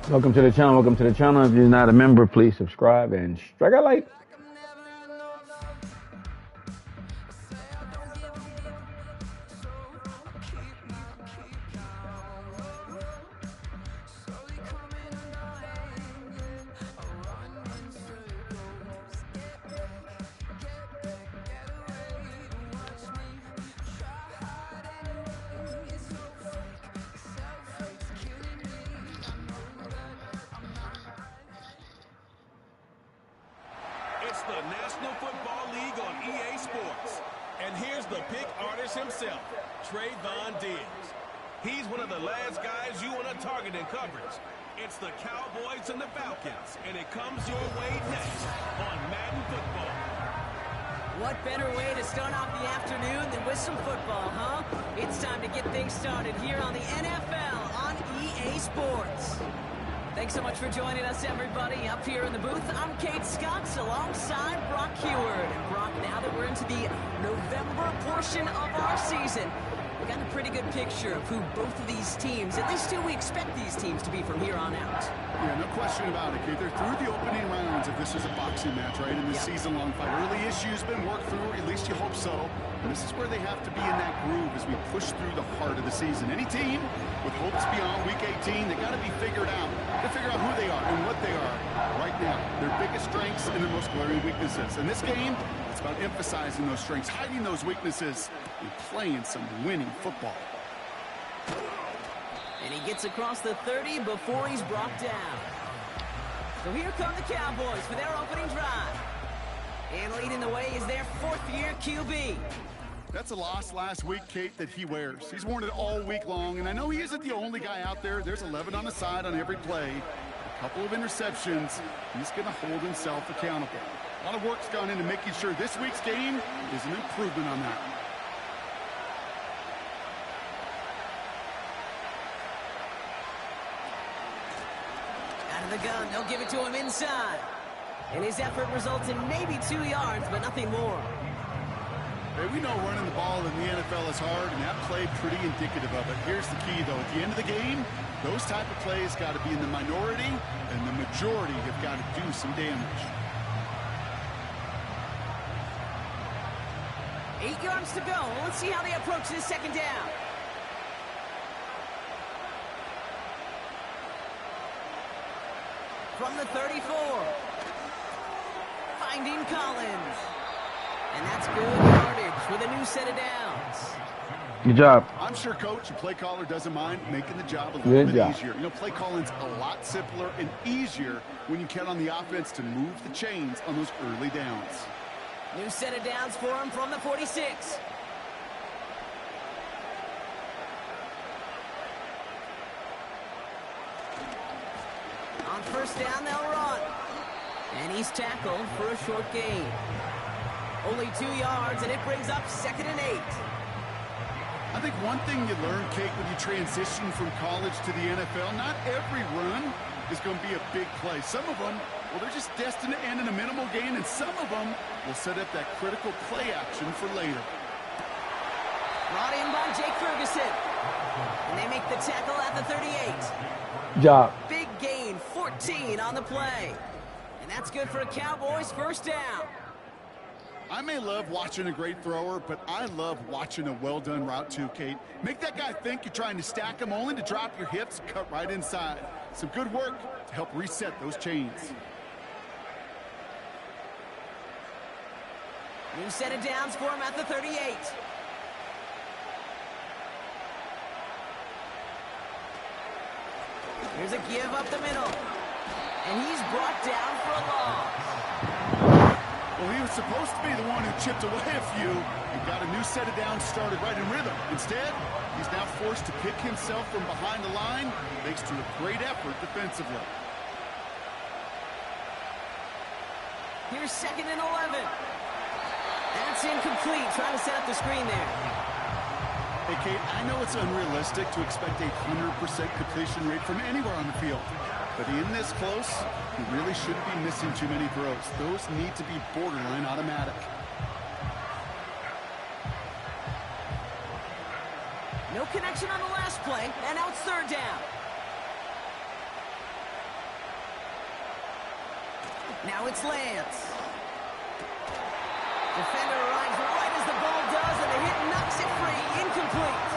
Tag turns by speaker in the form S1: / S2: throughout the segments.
S1: Welcome to the channel. Welcome to the channel. If you're not a member, please subscribe and strike a like.
S2: It's the National Football League on EA Sports. And here's the pick artist himself, Trayvon Diggs. He's one of the last guys you want to target in coverage. It's the Cowboys and the Falcons, and it comes your way next on Madden Football.
S3: What better way to start off the afternoon than with some football, huh? It's time to get things started here on the NFL on EA Sports. Thanks so much for joining us, everybody. Up here in the booth, I'm Kate Scotts alongside Brock Heward. And Brock, now that we're into the November portion of our season, we got a pretty good picture of who both of these teams, at least who we expect these teams to be from here on out.
S4: Yeah, no question about it, Kate. They're through the opening rounds if this is a boxing match, right? In this season-long fight. Early issues been worked through, at least you hope so. And this is where they have to be in that groove as we push through the heart of the season. Any team with hopes beyond Week 18, they got to be figured out. To figure out who they are and what they are right now. Their biggest strengths and their most glaring weaknesses. In this game, it's about emphasizing those strengths, hiding those weaknesses, and playing some winning football.
S3: And he gets across the 30 before he's brought down. So here come the Cowboys for their opening drive. And leading the way is their fourth-year QB.
S4: That's a loss last week, Kate, that he wears. He's worn it all week long, and I know he isn't the only guy out there. There's 11 on the side on every play. A couple of interceptions. He's going to hold himself accountable. A lot of work's gone into making sure this week's game is an improvement on that.
S3: Out of the gun, they'll give it to him inside. And his effort results in maybe 2 yards, but nothing more.
S4: Hey, we know running the ball in the NFL is hard, and that play pretty indicative of it. Here's the key, though. At the end of the game, those type of plays got to be in the minority, and the majority have got to do some damage.
S3: 8 yards to go. Let's see how they approach this second down. From the 34. Finding Collins. And that's good yardage with a new set of downs.
S1: Good job.
S4: I'm sure, Coach, the play caller doesn't mind making the job a little bit easier. You know, play calling's a lot simpler and easier when you count on the offense to move the chains on those early downs.
S3: New set of downs for him from the 46. On first down, they'll run. And he's tackled for a short gain. Only 2 yards, and it brings up 2nd and 8.
S4: I think one thing you learn, Kate, when you transition from college to the NFL, not every run is going to be a big play. Some of them, well, they're just destined to end in a minimal gain, and some of them will set up that critical play action for later.
S3: Brought in by Jake Ferguson. And they make the tackle at the 38.
S1: Good job.
S3: Big gain, 14 on the play. And that's good for a Cowboys first down.
S4: I may love watching a great thrower, but I love watching a well-done route too, Kate. Make that guy think you're trying to stack him only to drop your hips, cut right inside. Some good work to help reset those chains.
S3: New set of downs for him at the 38. Here's a give up the middle. And he's brought down for a loss.
S4: Well, he was supposed to be the one who chipped away a few and got a new set of downs started right in rhythm. Instead, he's now forced to pick himself from behind the line, thanks to a great effort defensively.
S3: Here's 2nd and 11. That's incomplete. Trying to set up the screen there.
S4: Hey, Kate, I know it's unrealistic to expect a 100% completion rate from anywhere on the field. But in this close, he really shouldn't be missing too many throws. Those need to be borderline automatic.
S3: No connection on the last play, and now it's 3rd down. Now it's Lance. Defender arrives right as the ball does, and the hit knocks it free. Incomplete.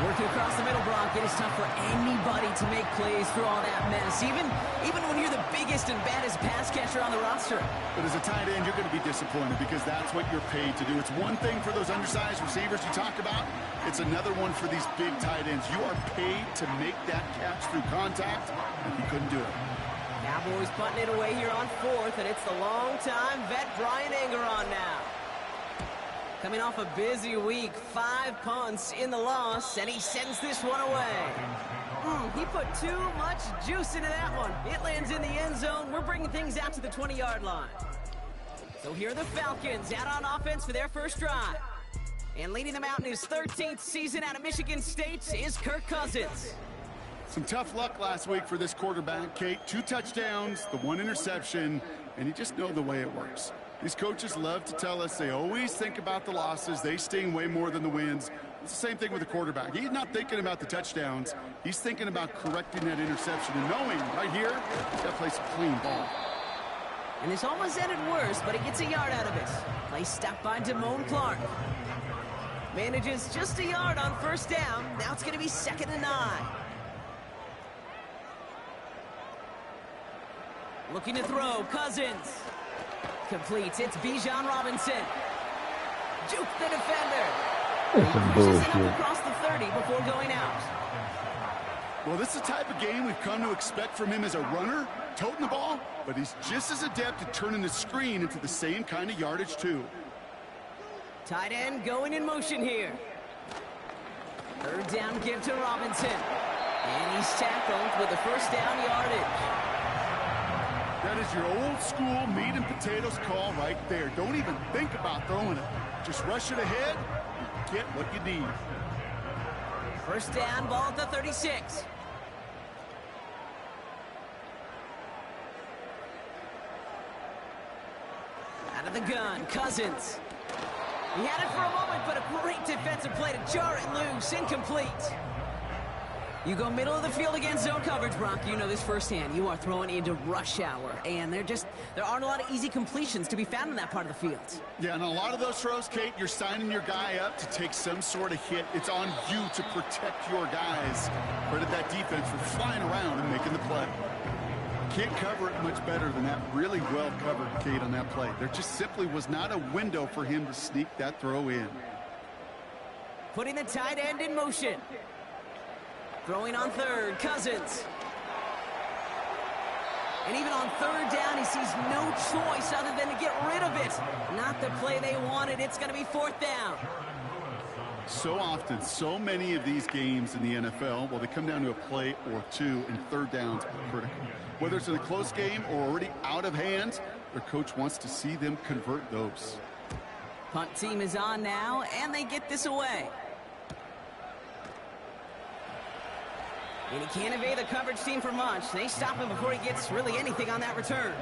S3: Working across the middle, Brock. It is tough for anybody to make plays through all that mess, even when you're the biggest and baddest pass catcher on the roster.
S4: But as a tight end, you're going to be disappointed because that's what you're paid to do. It's one thing for those undersized receivers you talk about. It's another one for these big tight ends. You are paid to make that catch through contact, and he couldn't do it.
S3: Cowboys putting it away here on 4th, and it's the long-time vet Brian Anger on now. Coming off a busy week, 5 punts in the loss, and he sends this one away. He put too much juice into that one. It lands in the end zone. We're bringing things out to the 20-yard line. So here are the Falcons out on offense for their first drive. And leading them out in his 13th season out of Michigan State is Kirk Cousins.
S4: Some tough luck last week for this quarterback, Kate. 2 touchdowns, the 1 interception, and you just know the way it works. These coaches love to tell us they always think about the losses. They sting way more than the wins. It's the same thing with the quarterback. He's not thinking about the touchdowns. He's thinking about correcting that interception and knowing right here, he's got to play some clean ball.
S3: And this almost ended worse, but he gets a yard out of it. Play stopped by Damone Clark. Manages just a yard on first down. Now it's going to be 2nd and 9. Looking to throw, Cousins. Completes, it's Bijan Robinson. Juke the defender.
S1: That's some
S3: Pushes it
S1: bullshit.
S3: up across the 30 before going out.
S4: Well, this is the type of game we've come to expect from him as a runner, toting the ball, but he's just as adept at turning the screen into the same kind of yardage, too.
S3: Tight end going in motion here. 3rd down give to Robinson. And he's tackled with the first down yardage.
S4: That is your old school meat and potatoes call right there. Don't even think about throwing it. Just rush it ahead and get what you need.
S3: First down, ball at the 36. Out of the gun, Cousins. He had it for a moment, but a great defensive play to jar it loose. Incomplete. You go middle of the field against zone coverage, Brock. You know this firsthand. You are throwing into rush hour, and there aren't a lot of easy completions to be found in that part of the field. Yeah, and a lot of those throws, Kate, you're signing your guy up to take some sort of hit. It's on you to protect your guys. Credit that defense for flying around and making the play. Can't cover it much better than that. Really well covered, Kate, on that play. There just simply was not a window for him to sneak that throw in. Putting the tight end in motion. Throwing on 3rd, Cousins. And even on 3rd down, he sees no choice other than to get rid of it. Not the play they wanted. It's going to be 4th down.
S4: So often, so many of these games in the NFL, well, they come down to a play or 2, and 3rd downs are critical. Whether it's in a close game or already out of hand, their coach wants to see them convert those.
S3: Punt team is on now, and they get this away. And he can't evade the coverage team for much. They stop him before he gets really anything on that return.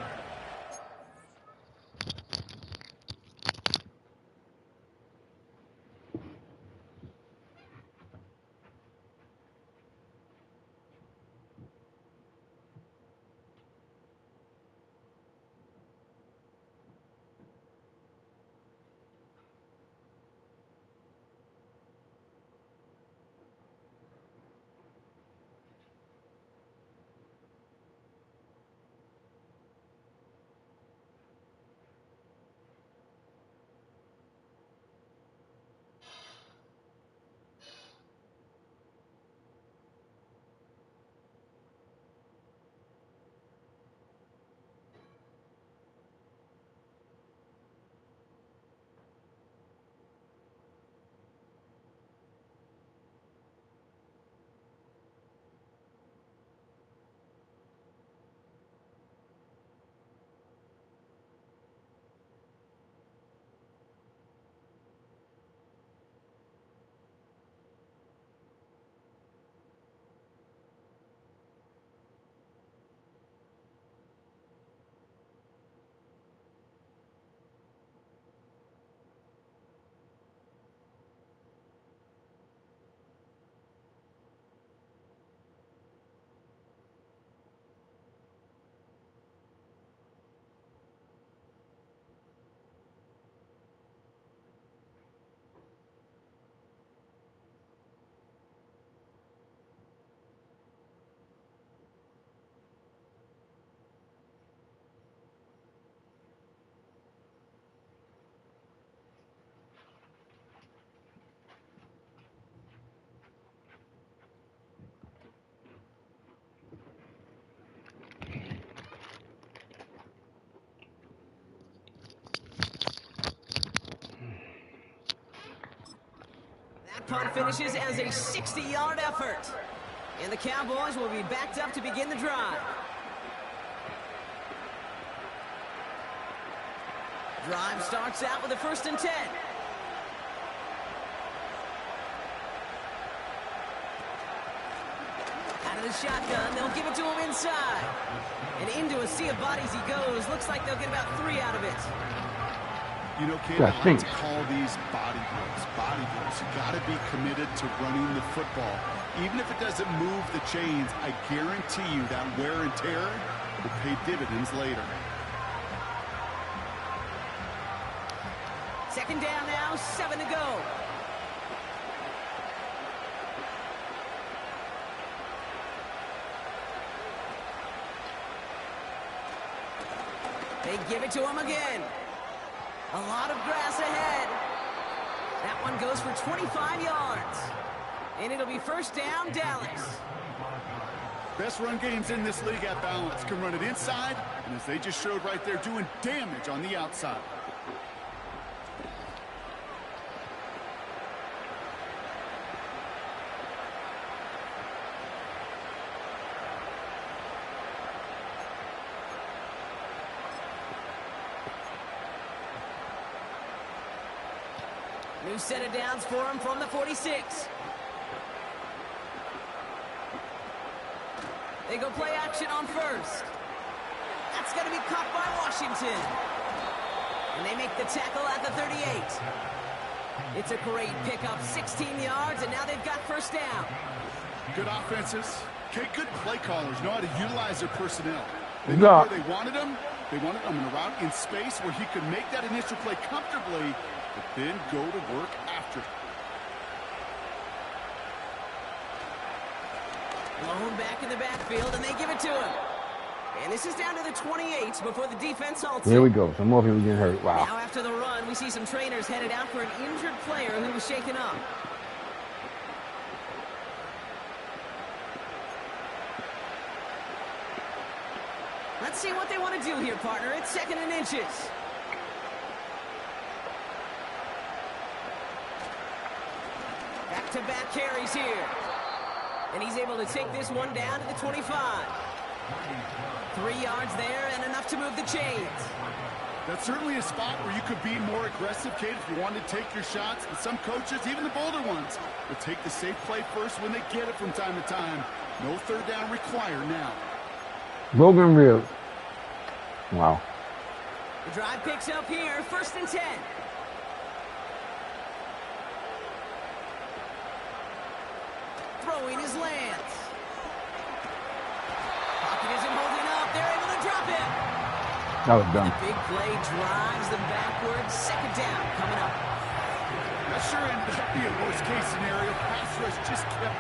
S3: punt finishes as a 60-yard effort. And the Cowboys will be backed up to begin the drive. Drive starts out with a 1st and 10. Out of the shotgun, they'll give it to him inside. And into a sea of bodies he goes. Looks like they'll get about 3 out of it.
S4: You know, Kate, I like to call these body drills. Body drills. You got to be committed to running the football. Even if it doesn't move the chains, I guarantee you that wear and tear will pay dividends later.
S3: 2nd down now, 7 to go. They give it to him again. A lot of grass ahead. That one goes for 25 yards. And it'll be 1st down, Dallas.
S4: Best run games in this league at balance. Can run it inside, and as they just showed right there, doing damage on the outside.
S3: New set of downs for him from the 46. They go play action on 1st. That's going to be caught by Washington. And they make the tackle at the 38. It's a great pickup, 16 yards, and now they've got 1st down.
S4: Good offenses. Okay, good play callers know how to utilize their personnel. They know where they wanted them. They wanted him in a route in space where he could make that initial play comfortably, but then go to work after.
S3: Blown back in the backfield, and they give it to him. And this is down to the 28 before the defense halts.
S1: Here we go. Some more people getting hurt. Wow.
S3: Now after the run, we see some trainers headed out for an injured player who was shaken up. Let's see what they want to do here, partner. It's 2nd and inches. Back-to-back carries here. And he's able to take this one down to the 25. 3 yards there and enough to move the chains.
S4: That's certainly a spot where you could be more aggressive, Kate, if you wanted to take your shots. But some coaches, even the bolder ones, will take the safe play first when they get it from time to time. No 3rd down required now.
S1: Broken rib. Wow.
S3: The drive picks up here, 1st and 10. Throwing his Lance. Pocket isn't holding up. They're able to drop him.
S1: That was dumb.
S3: The big play drives them backwards. 2nd down coming up.
S4: That sure ended up being a worst-case scenario. Pass rush just kept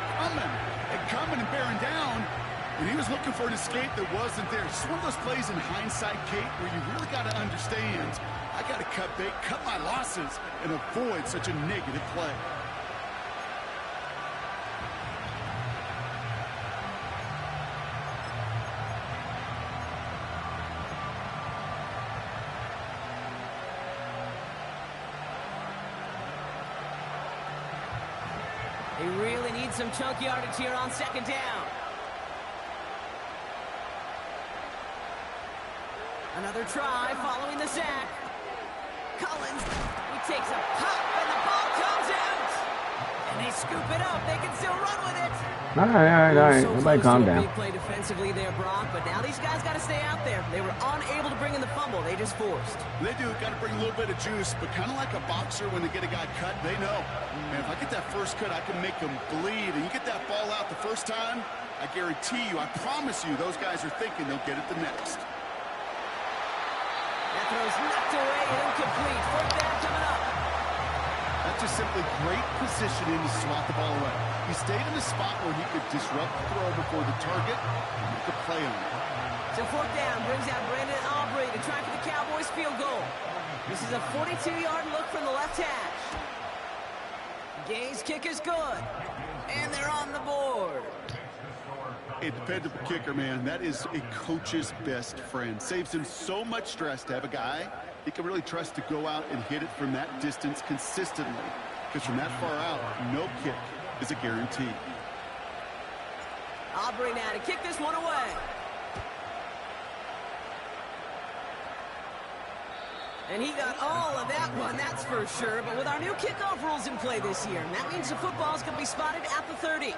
S4: coming and bearing down. And he was looking for an escape that wasn't there. It's one of those plays in hindsight, Kate, where you really got to understand, I got to cut bait, cut my losses, and avoid such a negative play.
S3: They really need some chunk yardage here on 2nd down. Another try following the sack. Collins, he takes a pop and the ball comes out. And they scoop it up. They can still run with it.
S1: All right.
S3: So
S1: Everybody calm down.
S3: big play defensively there, Brock, but now these guys got to stay out there. They were unable to bring in the fumble. They just forced.
S4: They do. Got to bring a little bit of juice, but kind of like a boxer when they get a guy cut, they know, man, if I get that first cut, I can make them bleed. And you get that ball out the first time, I guarantee you, I promise you, those guys are thinking they'll get it the next.
S3: That throw's knocked away and incomplete. 4th down coming up.
S4: That's just simply great positioning to swat the ball away. He stayed in a spot where he could disrupt the throw before the target and make a play on it.
S3: So 4th down brings out Brandon Aubrey to try for the Cowboys field goal. This is a 42-yard look from the left hash. Gay's kick is good. And they're on the board.
S4: A dependable kicker, man. That is a coach's best friend. Saves him so much stress to have a guy he can really trust to go out and hit it from that distance consistently. because from that far out, no kick is a guarantee.
S3: Aubrey now to kick this one away. And he got all of that one, that's for sure. But with our new kickoff rules in play this year, that means the football's going to be spotted at the 30.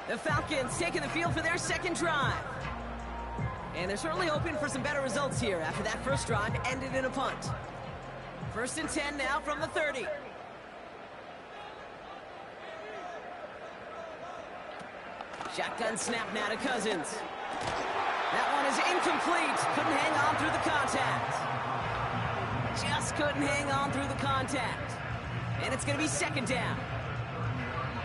S3: The Falcons taking the field for their second drive. And they're certainly hoping for some better results here after that first drive ended in a punt. 1st and 10 now from the 30. Shotgun snap now to Cousins. That one is incomplete. Couldn't hang on through the contact. Just couldn't hang on through the contact. And it's going to be 2nd down.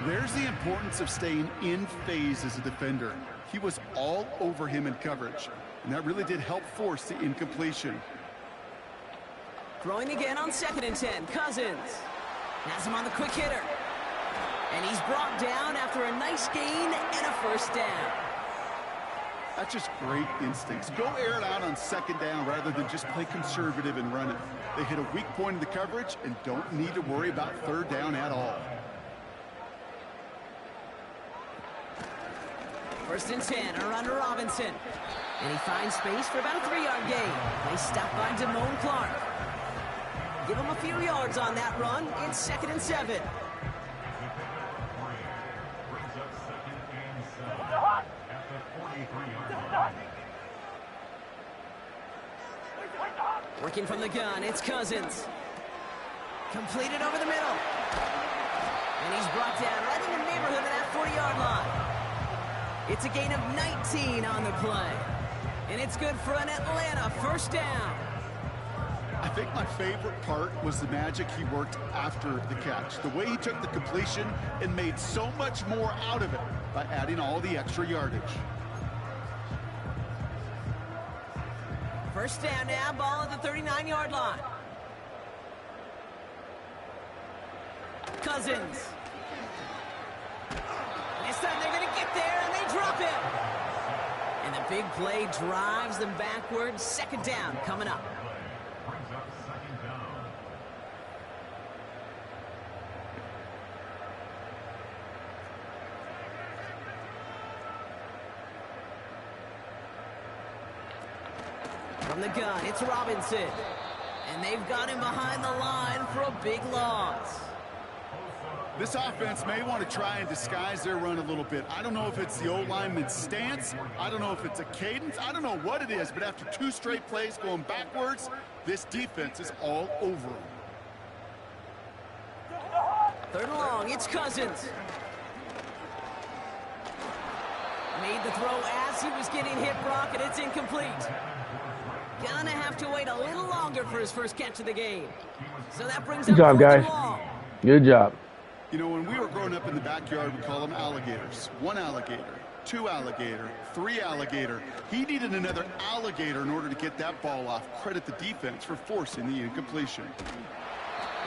S4: There's the importance of staying in phase as a defender. He was all over him in coverage, and that really did help force the incompletion.
S3: Throwing again on 2nd and 10. Cousins has him on the quick hitter. And he's brought down after a nice gain and a 1st down.
S4: That's just great instincts. Go air it out on 2nd down rather than just play conservative and run it. They hit a weak point in the coverage and don't need to worry about 3rd down at all.
S3: 1st and 10, a run to Robinson. And he finds space for about a 3-yard gain. Nice stop by Damone Clark. Give him a few yards on that run. It's 2nd and 7. Working from the gun, it's Cousins. Completed over the middle. And he's brought down right in the neighborhood of that 40-yard line. It's a gain of 19 on the play. And it's good for an Atlanta 1st down.
S4: I think my favorite part was the magic he worked after the catch. The way he took the completion and made so much more out of it by adding all the extra yardage.
S3: 1st down now, ball at the 39-yard line. Cousins. This time they're going to get there, and they drop him. And the big play drives them backwards. 2nd down coming up. From the gun, it's Robinson. And they've got him behind the line for a big loss.
S4: This offense may want to try and disguise their run a little bit. I don't know if it's the old lineman's stance. I don't know if it's a cadence. I don't know what it is, but after 2 straight plays going backwards, this defense is all over them.
S3: 3rd and long, it's Cousins. Made the throw as he was getting hit, Brock, and it's incomplete. Gonna have to wait a little longer for his first catch of the game. So that brings up 4th and long.
S1: Good job.
S4: You know, when we were growing up in the backyard, we call them alligators. 1 alligator, 2 alligator, 3 alligator. He needed another alligator in order to get that ball off. Credit the defense for forcing the incompletion.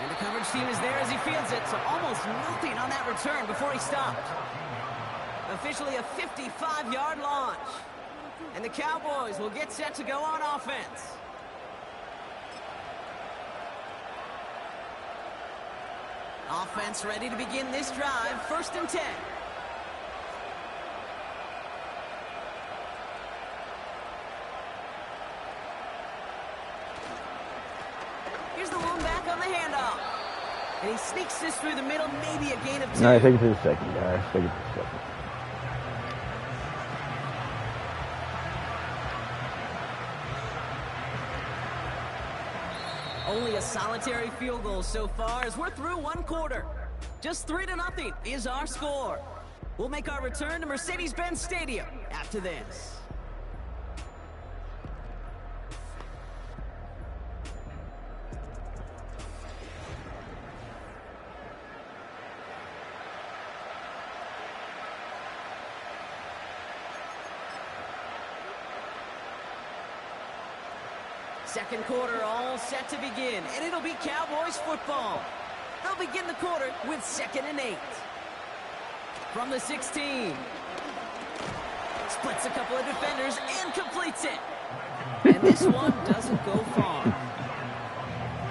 S3: And the coverage team is there as he fields it, so almost nothing on that return before he stopped. Officially a 55-yard launch. And the Cowboys will get set to go on offense. Offense ready to begin this drive. 1st and 10. Here's the one back on the handoff. And he sneaks this through the middle, maybe a gain of 2.
S1: All right, take it to the 2nd, guys. Take it to the 2nd.
S3: Only a solitary field goal so far as we're through 1 quarter. Just 3-0 is our score. We'll make our return to Mercedes-Benz Stadium after this. Second quarter all set to begin, and it'll be Cowboys football. They'll begin the quarter with 2nd and 8. From the 16. Splits a couple of defenders and completes it. And this one doesn't go far.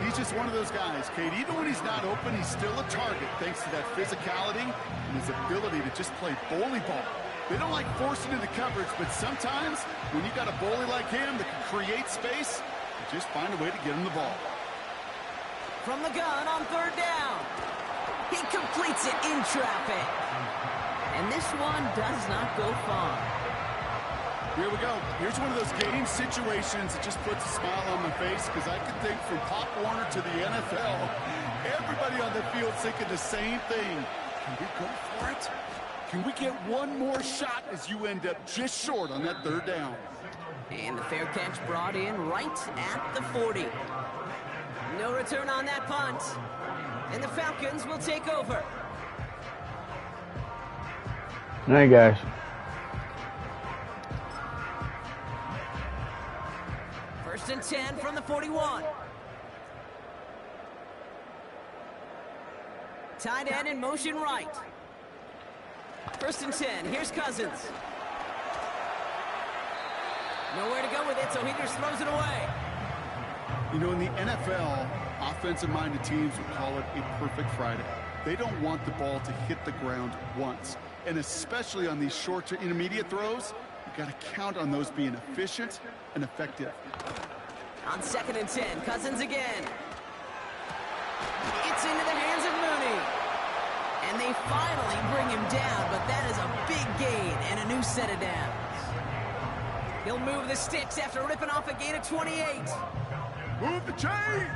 S4: He's just one of those guys, Kate. Even when he's not open, he's still a target thanks to that physicality and his ability to just play bully ball. They don't like forcing into coverage, but sometimes when you got a bully like him that can create space, you just find a way to get him the ball.
S3: From the gun on third down. He completes it in traffic. And this one does not go far.
S4: Here we go. Here's one of those game situations that just puts a smile on my face because I can think from Pop Warner to the NFL, everybody on the field thinking the same thing. Can we go for it? Can we get one more shot as you end up just short on that third down?
S3: And the fair catch brought in right at the 40. No return on that punt. And the Falcons will take over.
S1: Hey, guys.
S3: First and 10 from the 41. Tight end in motion right. First and 10. Here's Cousins. Nowhere to go with it, so he just throws it away.
S4: You know, in the NFL, offensive-minded teams would call it a perfect Friday. They don't want the ball to hit the ground once. And especially on these short to intermediate throws, you've got to count on those being efficient and effective.
S3: On second and 10, Cousins again. It's into the hands of Mooney. And they finally bring him down, but that is a big gain and a new set of downs. He'll move the sticks after ripping off a gain of 28.
S4: Move the chains!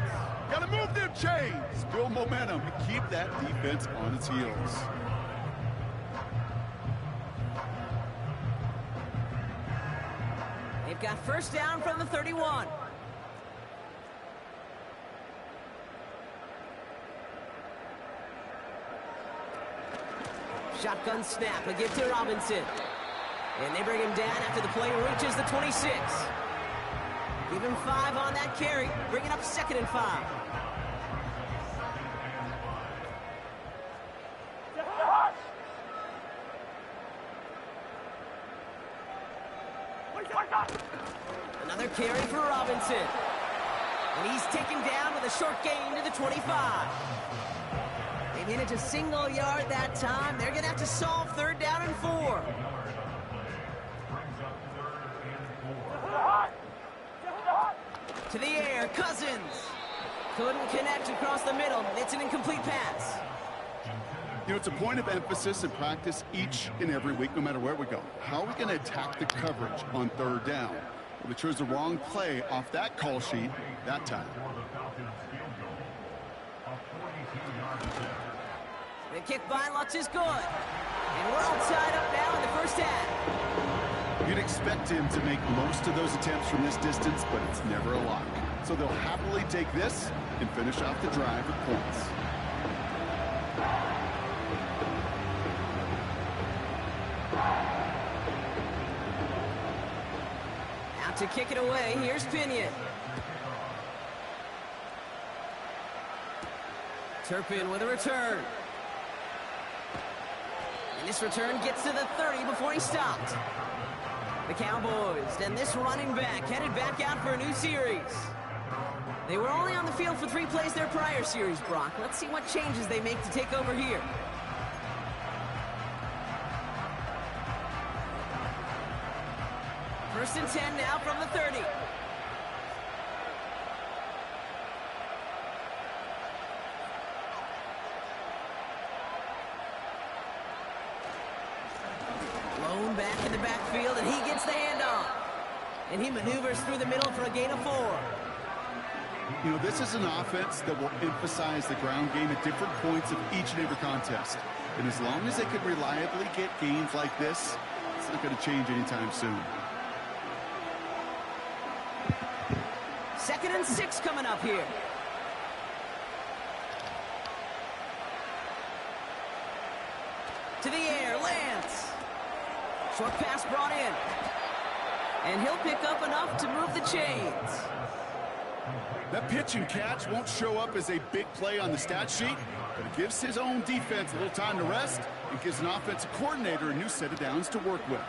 S4: Gotta move them chains! Build momentum and keep that defense on its heels.
S3: They've got first down from the 31. Shotgun snap, a give to Robinson. And they bring him down after the play reaches the 26. Give him 5 on that carry, bringing up second and 5. Another carry for Robinson. And he's taken down with a short gain to the 25. They manage a single yard that time. They're going to have to solve third down and 4. To the air, Cousins. Couldn't connect across the middle. It's an incomplete pass.
S4: You know, it's a point of emphasis in practice each and every week, no matter where we go. How are we going to attack the coverage on third down? Well, we chose the wrong play off that call sheet that time.
S3: The kick by Lutz is good. And we're all tied up now in the first half.
S4: You'd expect him to make most of those attempts from this distance, but it's never a lock. So they'll happily take this and finish off the drive with points.
S3: Out to kick it away, here's Pinion. Turpin with a return. And this return gets to the 30 before he stopped. The Cowboys, and this running back headed back out for a new series. They were only on the field for 3 plays their prior series, Brock. Let's see what changes they make to take over here. First and 10 now from the 30. Blown back in the backfield, and he gets the handoff. And he maneuvers through the middle for a gain of 4.
S4: You know, this is an offense that will emphasize the ground game at different points of each and every contest. And as long as they can reliably get gains like this, it's not going to change anytime soon.
S3: Second and 6 coming up here. To the air, Lance. Short pass brought in. And he'll pick up enough to move the chains.
S4: That pitch and catch won't show up as a big play on the stat sheet, but it gives his own defense a little time to rest and gives an offensive coordinator a new set of downs to work with.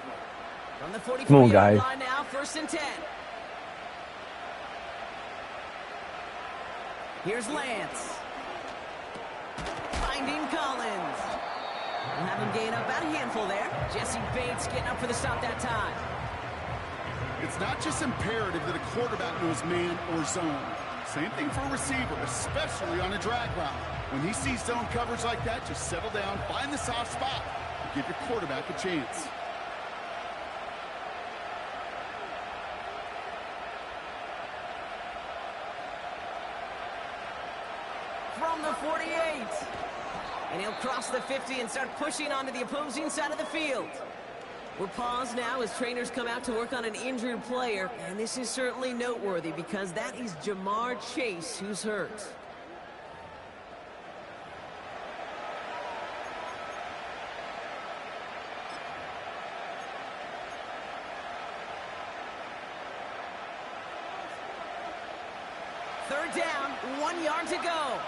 S3: From the 44-yard line now, first and 10. Here's Lance. Finding Collins. We'll have him gain up about a handful there. Jesse Bates getting up for the stop that time.
S4: It's not just imperative that a quarterback knows man or zone. Same thing for a receiver, especially on a drag route. When he sees zone coverage like that, just settle down, find the soft spot, and give your quarterback a chance.
S3: From the 48. And he'll cross the 50 and start pushing onto the opposing side of the field. We're paused now as trainers come out to work on an injured player. And this is certainly noteworthy because that is Jamar Chase who's hurt. Third down, 1 yard to go.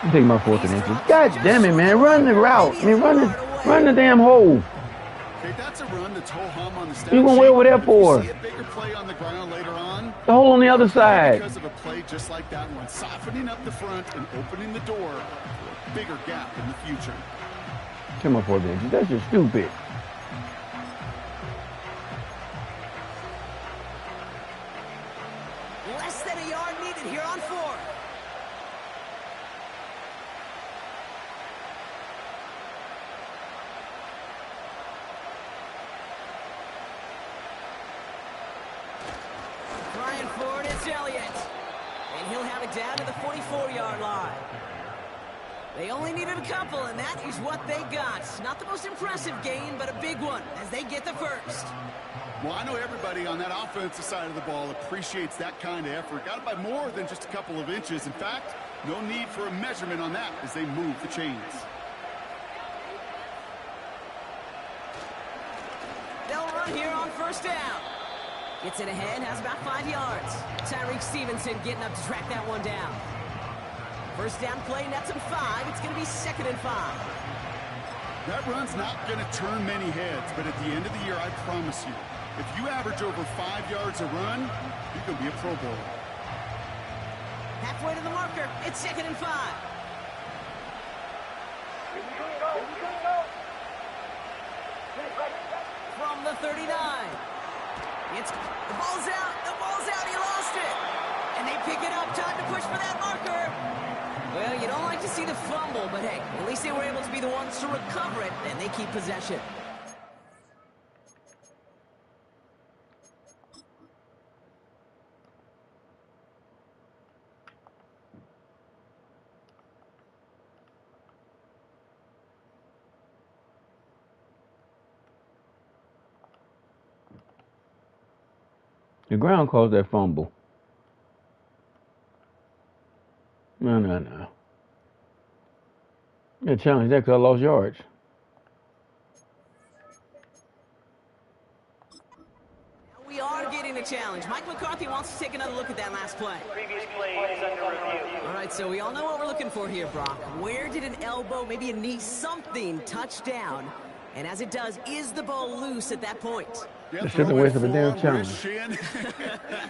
S1: I'm taking my 4th and inches. God damn it, man. Run the route. I mean, run the damn hole.
S4: Okay, that's a run that's ho-hum on the stat
S1: You gonna wait over there for?
S4: See a bigger play on the ground later on.
S1: The hole on the other side.
S4: Because of a play just like that one, softening up the front and opening the door for a bigger gap in the future.
S1: Take my 4th inches. That's just stupid.
S3: Less than a yard needed here on 4. Trying forward, it's Elliott. And he'll have it down to the 44-yard line. They only needed a couple, and that is what they got. Not the most impressive gain, but a big one as they get the first.
S4: Well, I know everybody on that offensive side of the ball appreciates that kind of effort. Got it by more than just a couple of inches. In fact, no need for a measurement on that as they move the chains.
S3: They'll run here on first down. Gets it ahead, has about 5 yards. Tyreek Stevenson getting up to track that one down. First down play, nets him 5. It's going to be 2nd and 5.
S4: That run's not going to turn many heads, but at the end of the year, I promise you, if you average over 5 yards a run, you're going to be a Pro Bowler.
S3: Halfway to the marker, it's 2nd and 5. From the 39. The ball's out, he lost it. And they pick it up, time to push for that marker. Well, you don't like to see the fumble, but hey, at least they were able to be the ones to recover it, and they keep possession.
S1: The ground caused that fumble. No. Yeah, challenge that because I lost yards.
S3: We are getting a challenge. Mike McCarthy wants to take another look at that last play.
S5: Previous play is under review.
S3: All right, so we all know what we're looking for here, Brock. Where did an elbow, maybe a knee, something touch down? And as it does, is the ball loose at that point?
S4: Yeah,
S1: That should have wasted a damn challenge.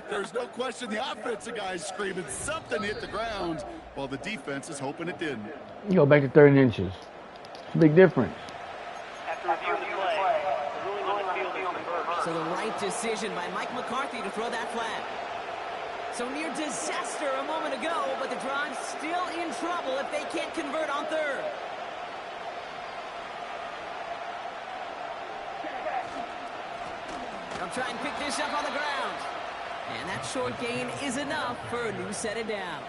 S4: There's no question the offensive guy's screaming something hit the ground while the defense is hoping it didn't.
S1: You go back to 30 inches. It's a big difference.
S5: After reviewing the play, the ruling on the field is reversed.
S3: So the right decision by Mike McCarthy to throw that flag. So near disaster a moment ago, but the drive's still in trouble if they can't convert on 3rd. They'll try and pick this up on the ground. And that short gain is enough for a new set of downs.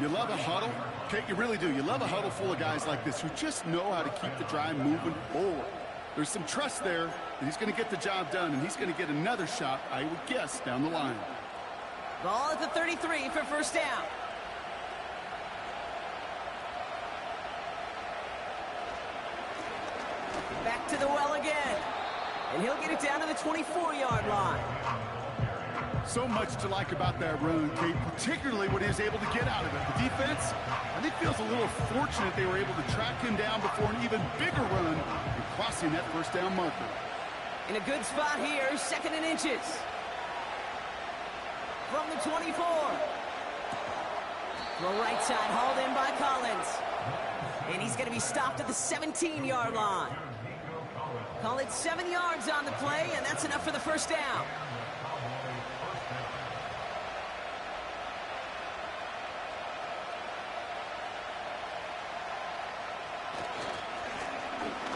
S4: You love a huddle? Okay, you really do. You love a huddle full of guys like this who just know how to keep the drive moving forward. There's some trust there that he's going to get the job done, and he's going to get another shot, I would guess, down the line.
S3: Ball at the 33 for first down. Back to the well again. And he'll get it down to the 24-yard line.
S4: So much to like about that run, Kate, particularly what he was able to get out of it. The defense, I think, feels a little fortunate they were able to track him down before an even bigger run and crossing that first down marker.
S3: In a good spot here, 2nd and inches. From the 24. Throw right side, hauled in by Collins. And he's going to be stopped at the 17-yard line. Call it 7 yards on the play, and that's enough for the first down.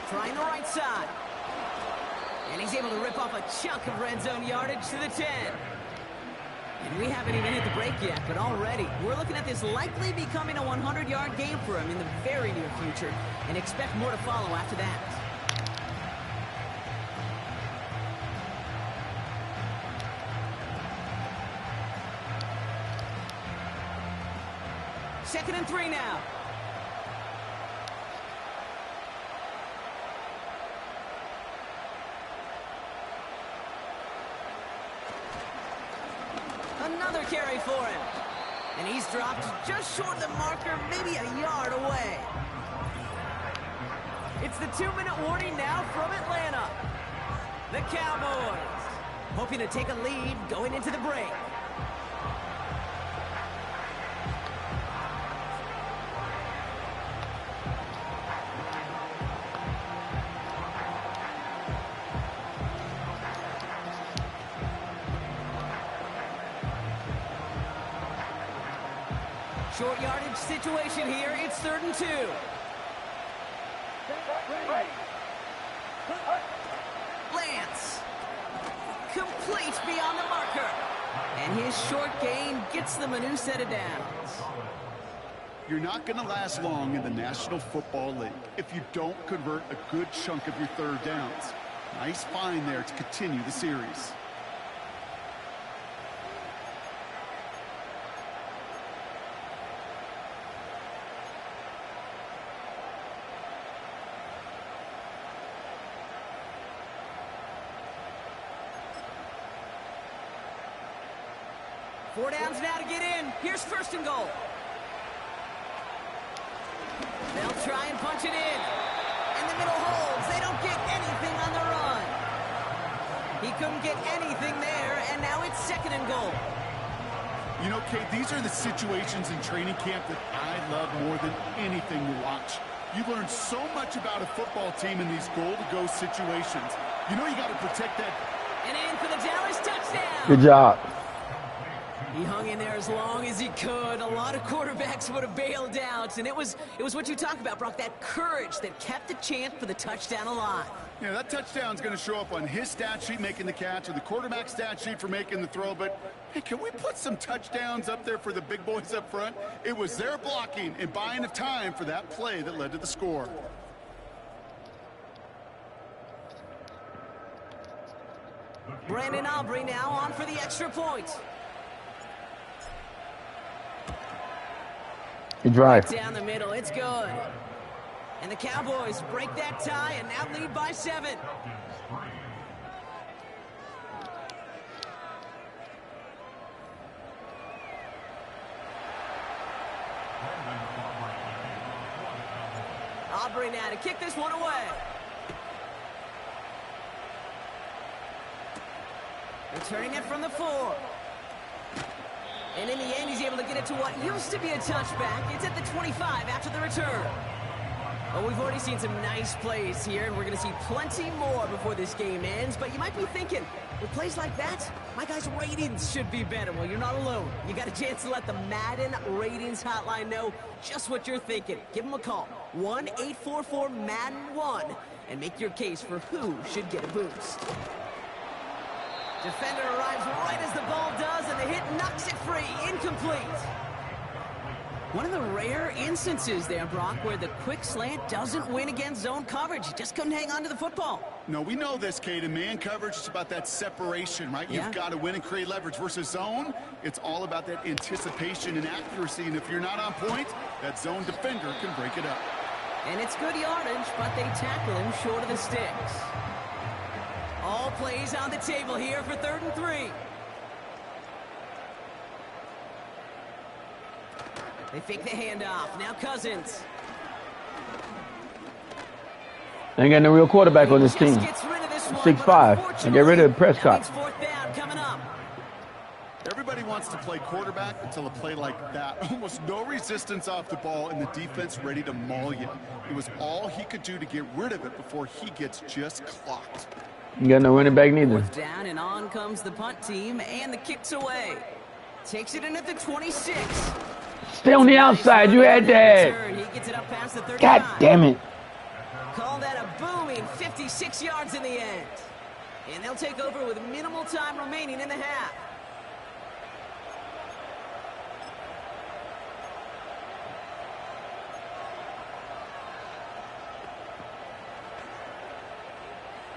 S3: Trying the right side. And he's able to rip off a chunk of red zone yardage to the 10. And we haven't even hit the break yet, but already we're looking at this likely becoming a 100-yard game for him in the very near future, and expect more to follow after that. Second and 3 now. Another carry for him. And he's dropped just short of the marker, maybe a yard away. It's the 2-minute warning now from Atlanta. The Cowboys hoping to take a lead going into the break. Short yardage situation here. It's 3rd and 2. Lance. Complete beyond the marker. And his short gain gets them a new set of downs.
S4: You're not going to last long in the National Football League if you don't convert a good chunk of your 3rd downs. Nice find there to continue the series.
S3: Four downs now to get in. Here's 1st and goal. They'll try and punch it in. And the middle holds. They don't get anything on the run. He couldn't get anything there, and now it's 2nd and goal.
S4: You know, Kate, these are the situations in training camp that I love more than anything to watch. You learn so much about a football team in these goal-to-go situations. You know you got to protect that.
S3: And in for the Dallas touchdown.
S1: Good job.
S3: He hung in there as long as he could. A lot of quarterbacks would have bailed out, and it was what you talk about, Brock, that courage that kept the chance for the touchdown alive.
S4: Yeah, that touchdown's going to show up on his stat sheet making the catch or the quarterback stat sheet for making the throw, but hey, can we put some touchdowns up there for the big boys up front? It was their blocking and buying of time for that play that led to the score.
S3: Brandon Aubrey now on for the extra point.
S1: Good drive.
S3: Down the middle, it's good. And the Cowboys break that tie and now lead by 7. Aubrey now to kick this one away. Returning it from the 4. And in the end, he's able to get it to what used to be a touchback. It's at the 25 after the return. Well, we've already seen some nice plays here, and we're going to see plenty more before this game ends. But you might be thinking, with plays like that, my guys' ratings should be better. Well, you're not alone. You got a chance to let the Madden Ratings Hotline know just what you're thinking. Give them a call, 1-844-MADDEN-1, and make your case for who should get a boost. Defender arrives right as the ball does, and the hit knocks it free. Incomplete. One of the rare instances there, Brock, where the quick slant doesn't win against zone coverage. He just couldn't hang on to the football.
S4: No, we know this, Kate. In man coverage, it's about that separation, right?
S3: Yeah.
S4: You've got to win and create leverage versus zone. It's all about that anticipation and accuracy, and if you're not on point, that zone defender can break it up.
S3: And it's good yardage, but they tackle him short of the sticks. All plays on the table here for 3rd and 3. They fake the handoff. Now Cousins.
S1: Ain't got no real quarterback on this team. 6'5". And get rid of Prescott.
S3: Fourth down coming up.
S4: Everybody wants to play quarterback until a play like that. Almost no resistance off the ball and the defense ready to maul you. It was all he could do to get rid of it before he gets just clocked.
S1: You got no running back neither.
S3: Fourth down, and on comes the punt team, and the kick's away. Takes it in at the 26.
S1: Stay on the outside. You had that.
S3: He gets it up past the 39.
S1: God damn it.
S3: Call that a booming 56 yards in the end. And they'll take over with minimal time remaining in the half.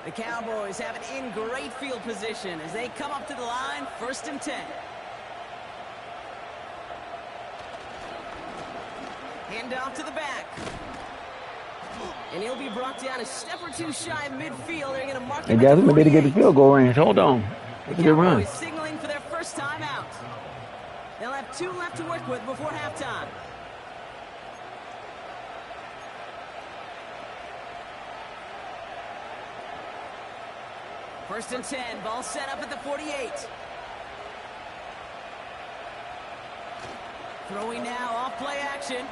S3: The Cowboys have it in great field position as they come up to the line, 1st and 10. Hand off to the back. And he'll be brought down a step or two shy of midfield. They're going to mark him.
S1: Hey guys, maybe to get the field goal range. Hold on. That's a good run.
S3: Signaling for their first time out. They'll have 2 left to work with before halftime. First and 10, ball set up at the 48. Throwing now, off play action.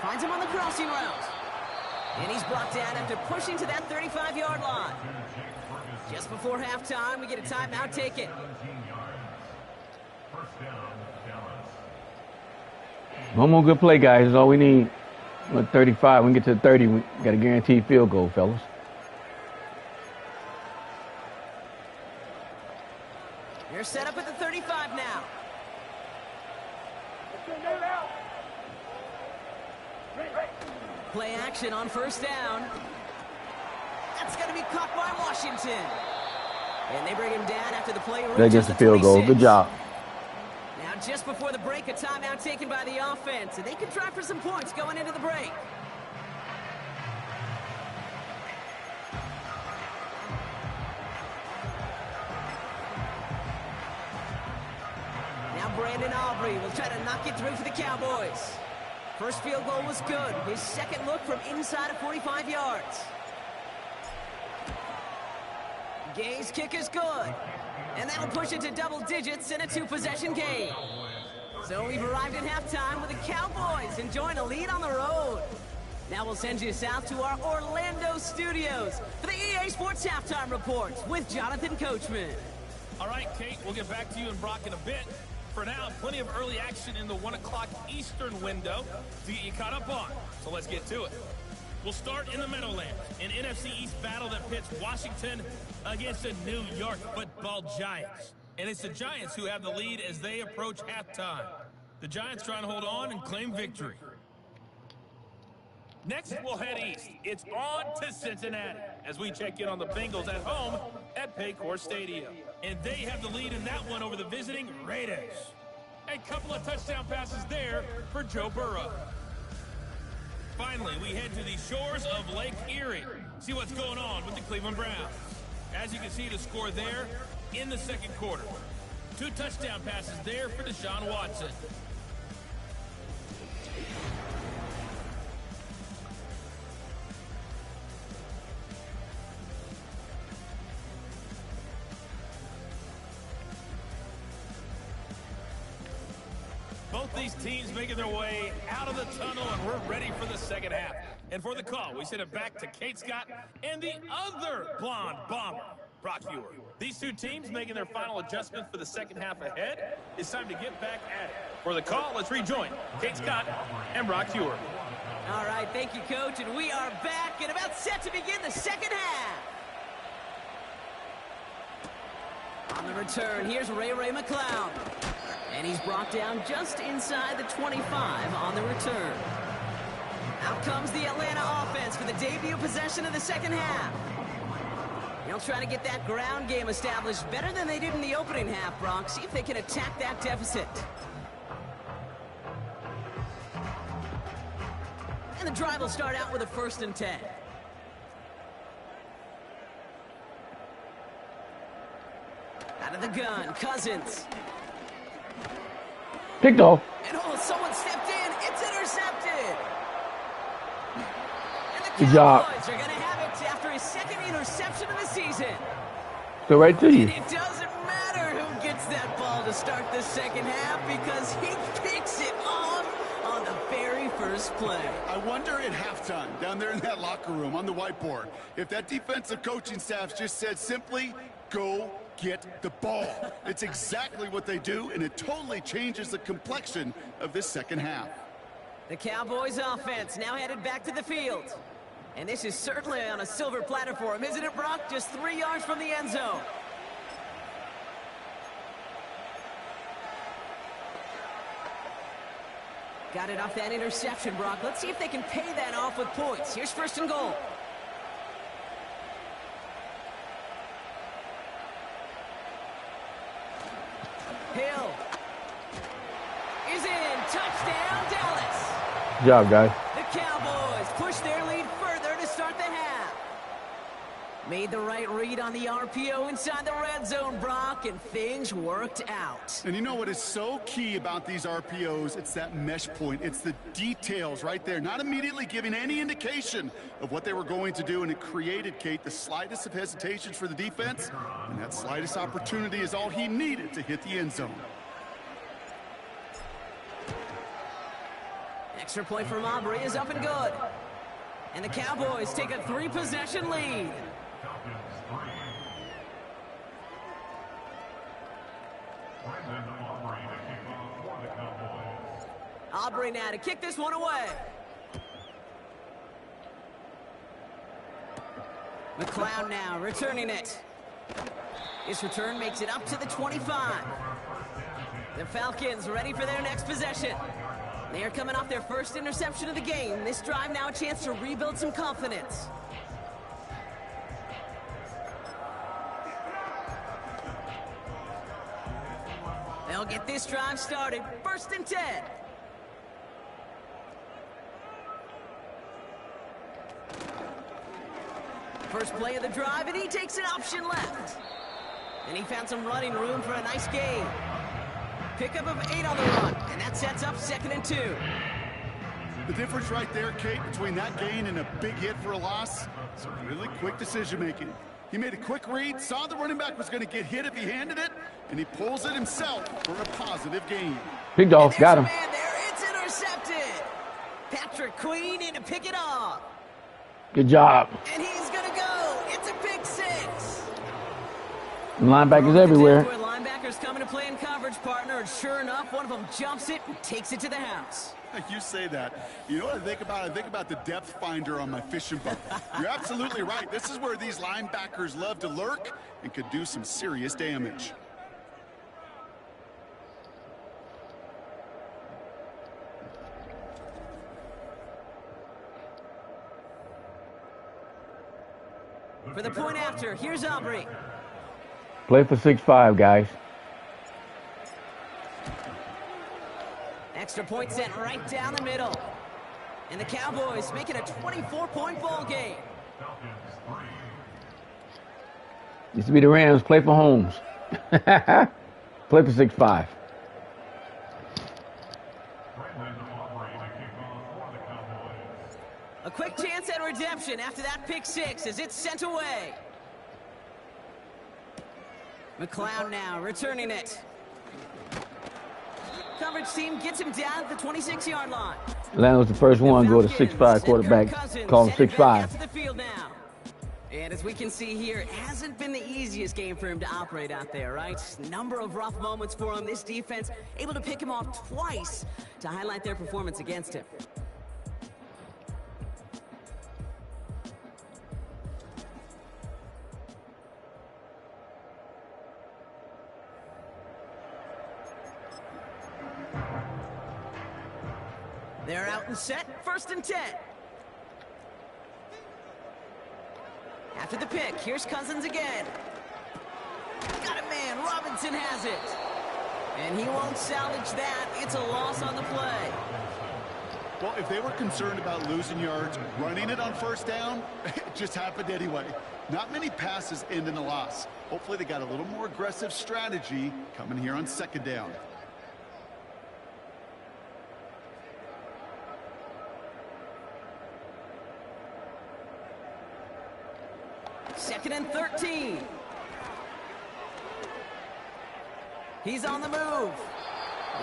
S3: Finds him on the crossing route. And he's brought down after pushing to that 35-yard line. Just before halftime, we get a timeout taken.
S1: One more good play, guys, is all we need. With 35, we can get to the 30, we got a guaranteed field goal, fellas.
S3: They're set up at the 35 now. Play action on first down. That's going to be caught by Washington. And they bring him down after the play.
S1: That gets the field goal. Good job.
S3: Now just before the break, a timeout taken by the offense. And they can try for some points going into the break. Brandon Aubrey will try to knock it through for the Cowboys. First field goal was good. His second look from inside of 45 yards. Gay's kick is good. And that'll push it to double digits in a 2-possession game. So we've arrived at halftime with the Cowboys enjoying a lead on the road. Now we'll send you south to our Orlando studios for the EA Sports Halftime Report with Jonathan Coachman.
S2: All right, Kate, we'll get back to you and Brock in a bit. For now, plenty of early action in the 1 o'clock Eastern window to get you caught up on. So let's get to it. We'll start in the Meadowlands, an NFC East battle that pits Washington against the New York Football Giants. And it's the Giants who have the lead as they approach halftime. The Giants trying to hold on and claim victory. Next, we'll head east. It's on to Cincinnati as we check in on the Bengals at home at Paycor Stadium. And they have the lead in that one over the visiting Raiders. A couple of touchdown passes there for Joe Burrow. Finally, we head to the shores of Lake Erie. See what's going on with the Cleveland Browns. As you can see, the score there in the second quarter. 2 touchdown passes there for Deshaun Watson. Both these teams making their way out of the tunnel, and we're ready for the second half. And for the call, we send it back to Kate Scott and the other blonde bomber, Brock Ewer. These 2 teams making their final adjustment for the second half ahead. It's time to get back at it. For the call, let's rejoin Kate Scott and Brock Ewer.
S3: All right, thank you, Coach, and we are back and about set to begin the second half. On the return, here's Ray McCloud. And he's brought down just inside the 25 on the return. Out comes the Atlanta offense for the debut possession of the second half. They'll try to get that ground game established better than they did in the opening half, Brock. See if they can attack that deficit. And the drive will start out with a 1st and 10. Out of the gun, Cousins.
S1: Picked off.
S3: And
S1: Good job.
S3: Cowboys are going to have it after his second interception of the season.
S1: So right to you.
S3: And it doesn't matter who gets that ball to start the second half because he picks it off on the very first play.
S4: I wonder at halftime, down there in that locker room on the whiteboard, if that defensive coaching staff just said simply, go get the ball. It's exactly what they do, and it totally changes the complexion of this second half.
S3: The Cowboys offense now headed back to the field. And this is certainly on a silver platter for him, isn't it, Brock? Just 3 yards from the end zone. Got it off that interception, Brock. Let's see if they can pay that off with points. Here's first and goal. Hill is in. Touchdown, Dallas.
S1: Good job, guys.
S3: The Cowboys push their lead further to start the half. Made the right read on the RPO inside the red zone, Brock, and things worked out.
S4: And you know what is so key about these RPOs? It's that mesh point. It's the details right there, not immediately giving any indication of what they were going to do, and it created, Kate, the slightest of hesitations for the defense, and that slightest opportunity is all he needed to hit the end zone.
S3: Extra point from Aubrey is up and good. And the Cowboys take a 3-possession lead. Aubrey now to kick this one away. McLeod now returning it. His return makes it up to the 25. The Falcons ready for their next possession. They are coming off their first interception of the game. This drive now a chance to rebuild some confidence. They'll get this drive started. First and 10. First play of the drive, and he takes an option left. And he found some running room for a nice gain. Pickup of 8 on the run, and that sets up 2nd and 2.
S4: The difference right there, Kate, between that gain and a big hit for a loss, some really quick decision-making. He made a quick read, saw the running back was going to get hit if he handed it, and he pulls it himself for a positive gain.
S1: Big dog, got him.
S3: Man there, it's intercepted. Patrick Queen in to pick it off.
S1: Good job.
S3: And he's going to go. It's a pick 6.
S1: Linebackers everywhere.
S3: Linebackers coming to play in coverage, partner, and sure enough, one of them jumps it and takes it to the house.
S4: You say that. You know what I think about? I think about the depth finder on my fishing boat. You're absolutely right. This is where these linebackers love to lurk and could do some serious damage.
S3: For the point after, here's Aubrey.
S1: Play for 6-5, guys.
S3: Extra point sent right down the middle. And the Cowboys make it a 24-point ball game.
S1: Used to be the Rams. Play for Holmes. Play for 6-5.
S3: A quick chance at redemption after that pick 6 as it's sent away. McLeod now returning it. Coverage team gets him down at the 26-yard line.
S1: Atlanta was the first one to go to 6'5" quarterback. Call him 6'5".
S3: And as we can see here, it hasn't been the easiest game for him to operate out there, right? Number of rough moments for him. This defense able to pick him off twice to highlight their performance against him. They're out and set, 1st and 10. After the pick, here's Cousins again. Got a man, Robinson has it. And he won't salvage that. It's a loss on the play.
S4: Well, if they were concerned about losing yards, running it on 1st down, it just happened anyway. Not many passes end in a loss. Hopefully they got a little more aggressive strategy coming here on 2nd down.
S3: 2nd and 13. He's on the move.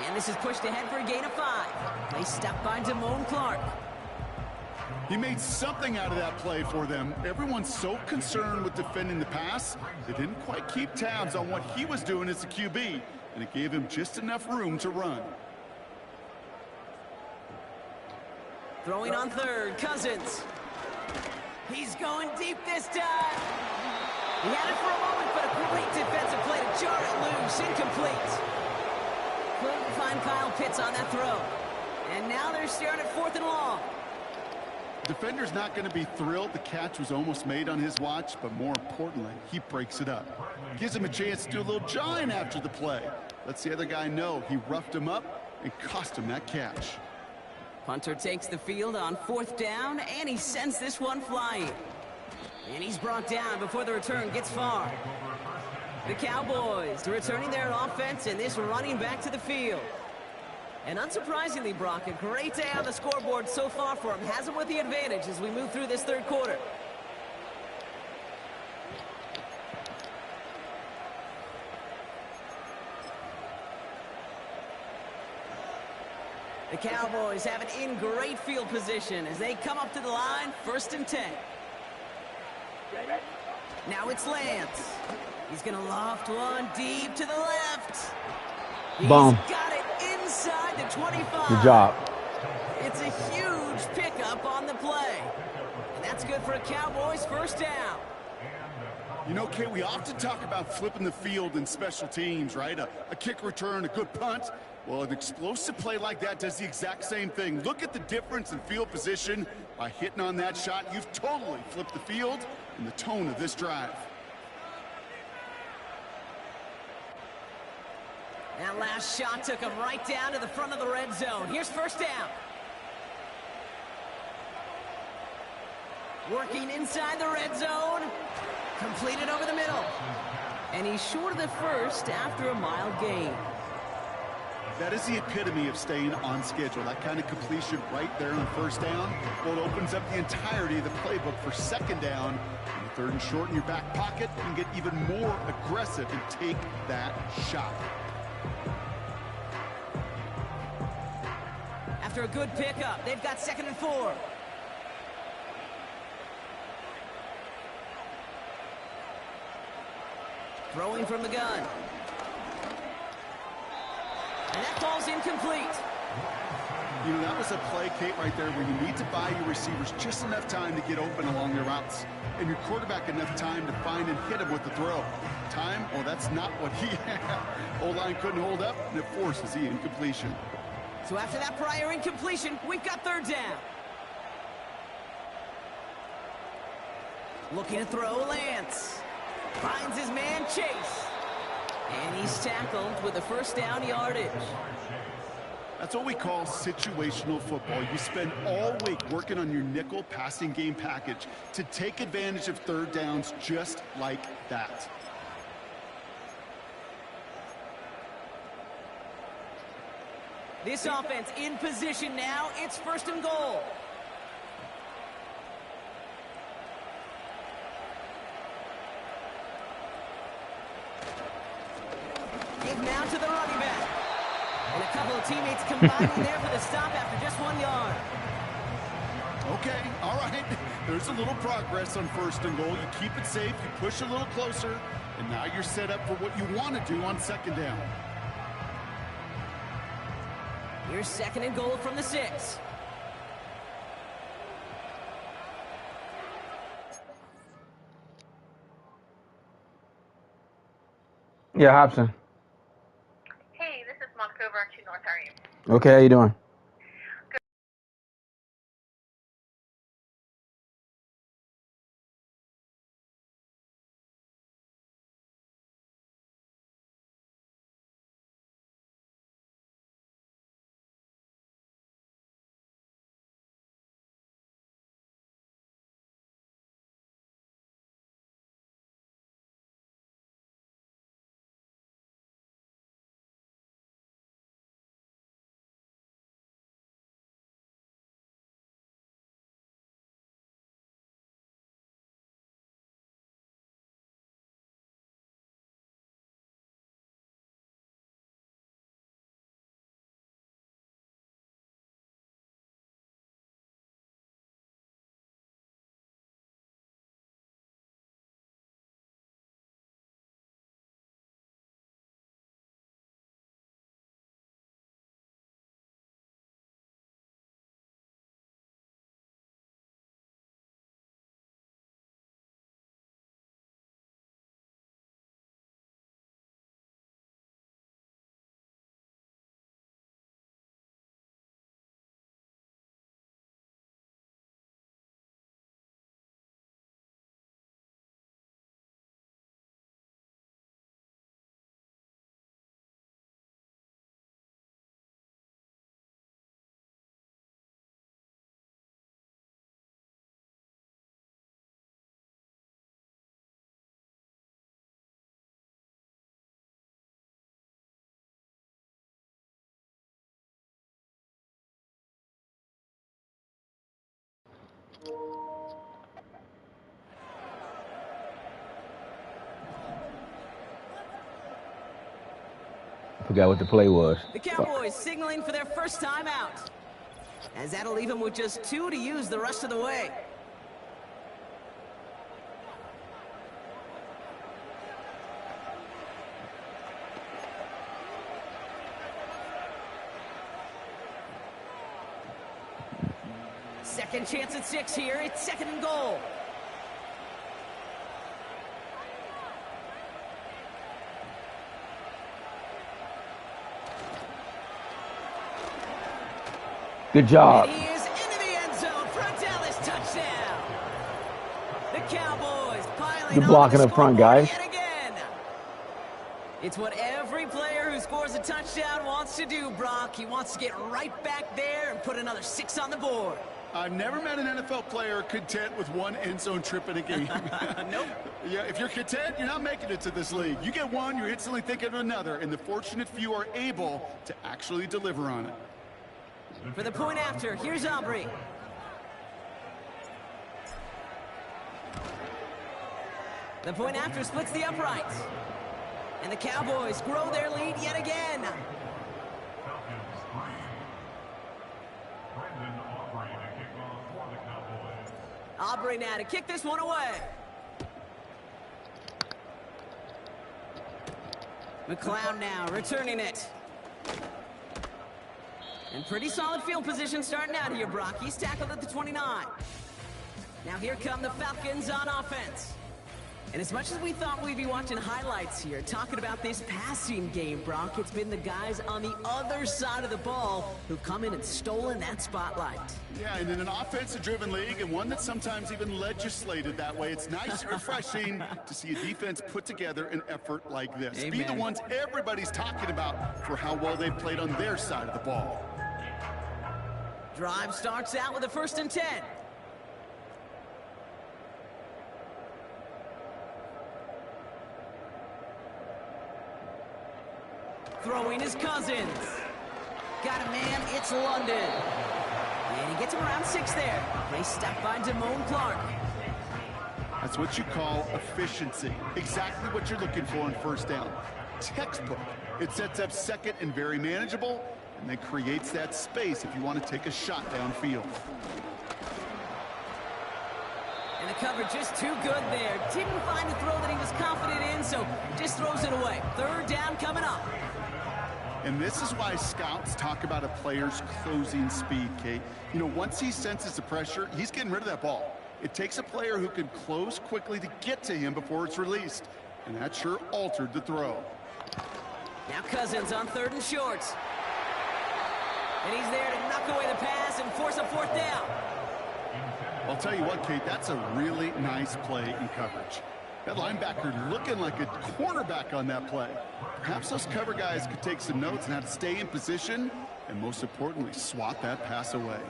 S3: And this is pushed ahead for a gain of 5. They stop by Damone Clark.
S4: He made something out of that play for them. Everyone's so concerned with defending the pass, they didn't quite keep tabs on what he was doing as a QB, and it gave him just enough room to run.
S3: Throwing on 3rd, Cousins. He's going deep this time. He had it for a moment, but a great defensive play to jar it loose. Incomplete. Couldn't find Kyle Pitts on that throw. And now they're staring at 4th and long.
S4: Defender's not going to be thrilled the catch was almost made on his watch, but more importantly, he breaks it up. Gives him a chance to do a little jawing after the play. Lets the other guy know he roughed him up and cost him that catch.
S3: Punter takes the field on 4th down, and he sends this one flying. And he's brought down before the return gets far. The Cowboys returning their offense, and this running back to the field. And unsurprisingly, Brock, a great day on the scoreboard so far for him. Has him with the advantage as we move through this 3rd quarter. The Cowboys have it in great field position as they come up to the line, 1st and 10. Now it's Lance. He's going to loft one deep to the left.
S1: Boom.
S3: He's got it inside the 25.
S1: Good job.
S3: It's a huge pickup on the play. And that's good for a Cowboys 1st down.
S4: You know, Kate, we often talk about flipping the field in special teams, right? A kick return, a good punt. Well, an explosive play like that does the exact same thing. Look at the difference in field position. By hitting on that shot, you've totally flipped the field and the tone of this drive.
S3: That last shot took him right down to the front of the red zone. Here's 1st down. Working inside the red zone. Completed over the middle. And he's short of the 1st after a mild gain.
S4: That is the epitome of staying on schedule. That kind of completion right there on 1st down. Well, it opens up the entirety of the playbook for 2nd down. And 3rd and short in your back pocket, you can get even more aggressive and take that shot.
S3: After a good pickup, they've got 2nd and 4. Throwing from the gun. And that ball's incomplete.
S4: You know, that was a play, Kate, right there where you need to buy your receivers just enough time to get open along their routes. And your quarterback enough time to find and hit him with the throw. Time? Well, that's not what he had. O-line couldn't hold up, and it forces the incompletion.
S3: So after that prior incompletion, we've got 3rd down. Looking to throw, Lance. Finds his man, Chase. And he's tackled with a 1st down yardage.
S4: That's what we call situational football. You spend all week working on your nickel passing game package to take advantage of 3rd downs just like that.
S3: This offense in position now. It's 1st and goal. Give now to the running back. And a couple of teammates combining there for the stop after just 1 yard.
S4: Okay, all right. There's a little progress on 1st and goal. You keep it safe, you push a little closer, and now you're set up for what you want to do on 2nd down.
S3: Here's 2nd and goal from the 6.
S1: Yeah, Hobson.
S5: Hey, this is Monica over at True North. How are you?
S1: Okay, how you doing? Forgot what the play was.
S3: The Cowboys signaling for their first time out, as that'll leave them with just 2 to use the rest of the way. Second chance at 6 here. It's 2nd and goal.
S1: Good job.
S3: And he is into the end zone for a Dallas touchdown. The Cowboys piling
S1: Good blocking
S3: on the
S1: up front,
S3: scoreboard
S1: guys.
S3: yet again. It's what every player who scores a touchdown wants to do, Brock. He wants to get right back there and put another 6 on the board.
S4: I've never met an NFL player content with 1 end zone trip in a game.
S3: Nope.
S4: Yeah, if you're content, you're not making it to this league. You get 1, you're instantly thinking of another, and the fortunate few are able to actually deliver on it.
S3: For the point after, here's Aubrey. The point after splits the uprights. And the Cowboys grow their lead yet again. Aubrey now to kick this one away. McLeod now returning it. And pretty solid field position starting out here, Brock. He's tackled at the 29. Now here come the Falcons on offense. And as much as we thought we'd be watching highlights here, talking about this passing game, Brock, it's been the guys on the other side of the ball who've come in and stolen that spotlight.
S4: Yeah, and in an offensive-driven league, and one that's sometimes even legislated that way, it's nice and refreshing to see a defense put together an effort like this.
S3: Amen.
S4: Be the ones everybody's talking about for how well they've played on their side of the ball.
S3: Drive starts out with a 1st and 10. Throwing his Cousins. Got a man, it's London. And he gets him around 6 there. Play stopped by Damone Clark.
S4: That's what you call efficiency. Exactly what you're looking for on 1st down. Textbook. It sets up 2nd and very manageable, and then creates that space if you want to take a shot downfield.
S3: And the coverage just too good there. Didn't find the throw that he was confident in, so just throws it away. 3rd down coming up.
S4: And this is why scouts talk about a player's closing speed, Kate. You know, once he senses the pressure, he's getting rid of that ball. It takes a player who can close quickly to get to him before it's released. And that sure altered the throw.
S3: Now Cousins on 3rd and short. And he's there to knock away the pass and force a 4th down.
S4: I'll tell you what, Kate, that's a really nice play in coverage. That linebacker looking like a cornerback on that play. Perhaps those cover guys could take some notes on how to stay in position and, most importantly, swat that pass away.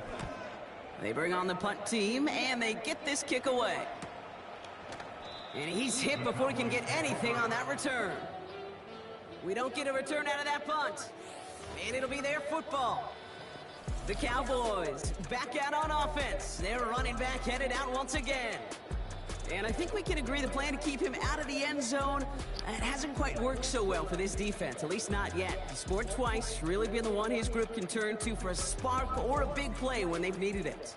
S3: They bring on the punt team, and they get this kick away. And he's hit before he can get anything on that return. We don't get a return out of that punt. And it'll be their football. The Cowboys back out on offense. Their running back headed out once again. And I think we can agree the plan to keep him out of the end zone, it hasn't quite worked so well for this defense, at least not yet. He scored twice, really been the one his group can turn to for a spark or a big play when they've needed it.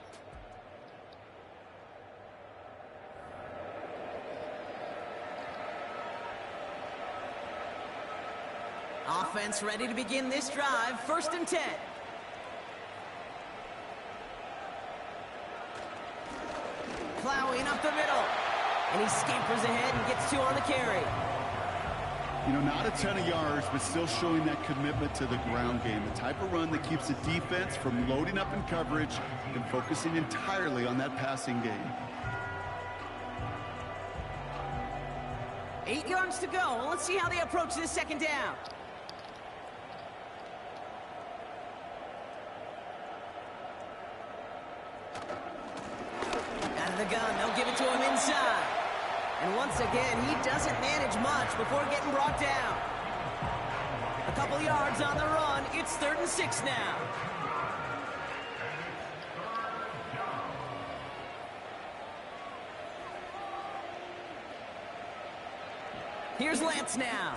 S3: Offense ready to begin this drive, 1st and 10. Plowing up the middle. And he scampers ahead and gets 2 on the carry.
S4: You know, not a ton of yards, but still showing that commitment to the ground game. The type of run that keeps the defense from loading up in coverage and focusing entirely on that passing game.
S3: 8 yards to go. Let's see how they approach this 2nd down. Out of the gun, they'll give it to him inside. And once again, he doesn't manage much before getting brought down. A couple yards on the run. It's 3rd and 6 now. Here's Lance now.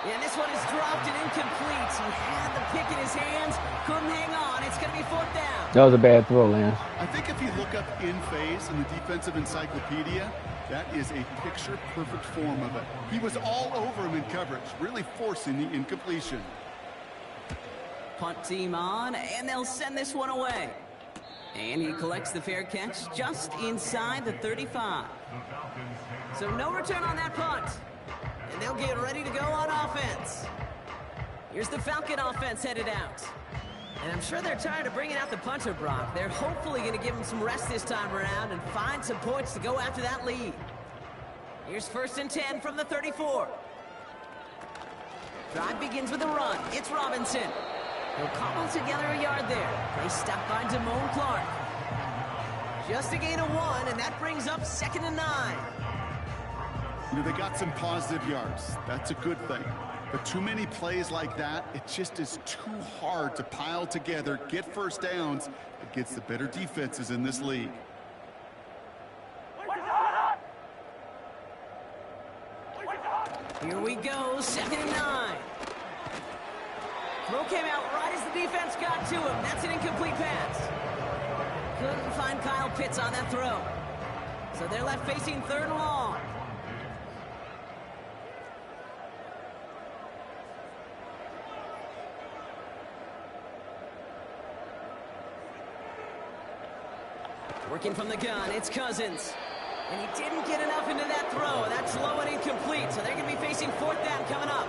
S3: Yeah, and this one is dropped and incomplete. He had the pick in his hands, couldn't hang on. It's going to be 4th down.
S1: That was a bad throw, Lance.
S4: I think if you look up in phase in the defensive encyclopedia, that is a picture-perfect form of it. He was all over him in coverage, really forcing the incompletion.
S3: Punt team on, and they'll send this one away. And he collects the fair catch just inside the 35. So no return on that punt. And they'll get ready to go on offense. Here's the Falcon offense headed out. And I'm sure they're tired of bringing out the punter, Brock. They're hopefully going to give him some rest this time around and find some points to go after that lead. Here's 1st and 10 from the 34. Drive begins with a run. It's Robinson. He'll cobble together a yard there. Play stopped by Damone Clark. Just a gain of 1, and that brings up 2nd and 9.
S4: You know, they got some positive yards. That's a good thing. But too many plays like that, it just is too hard to pile together, get first downs against the better defenses in this league.
S3: Here we go, 2nd and 9. Throw came out right as the defense got to him. That's an incomplete pass. Couldn't find Kyle Pitts on that throw. So they're left facing 3rd and long. Working from the gun, it's Cousins. And he didn't get enough into that throw. That's low and incomplete, so they're going to be facing 4th down coming up.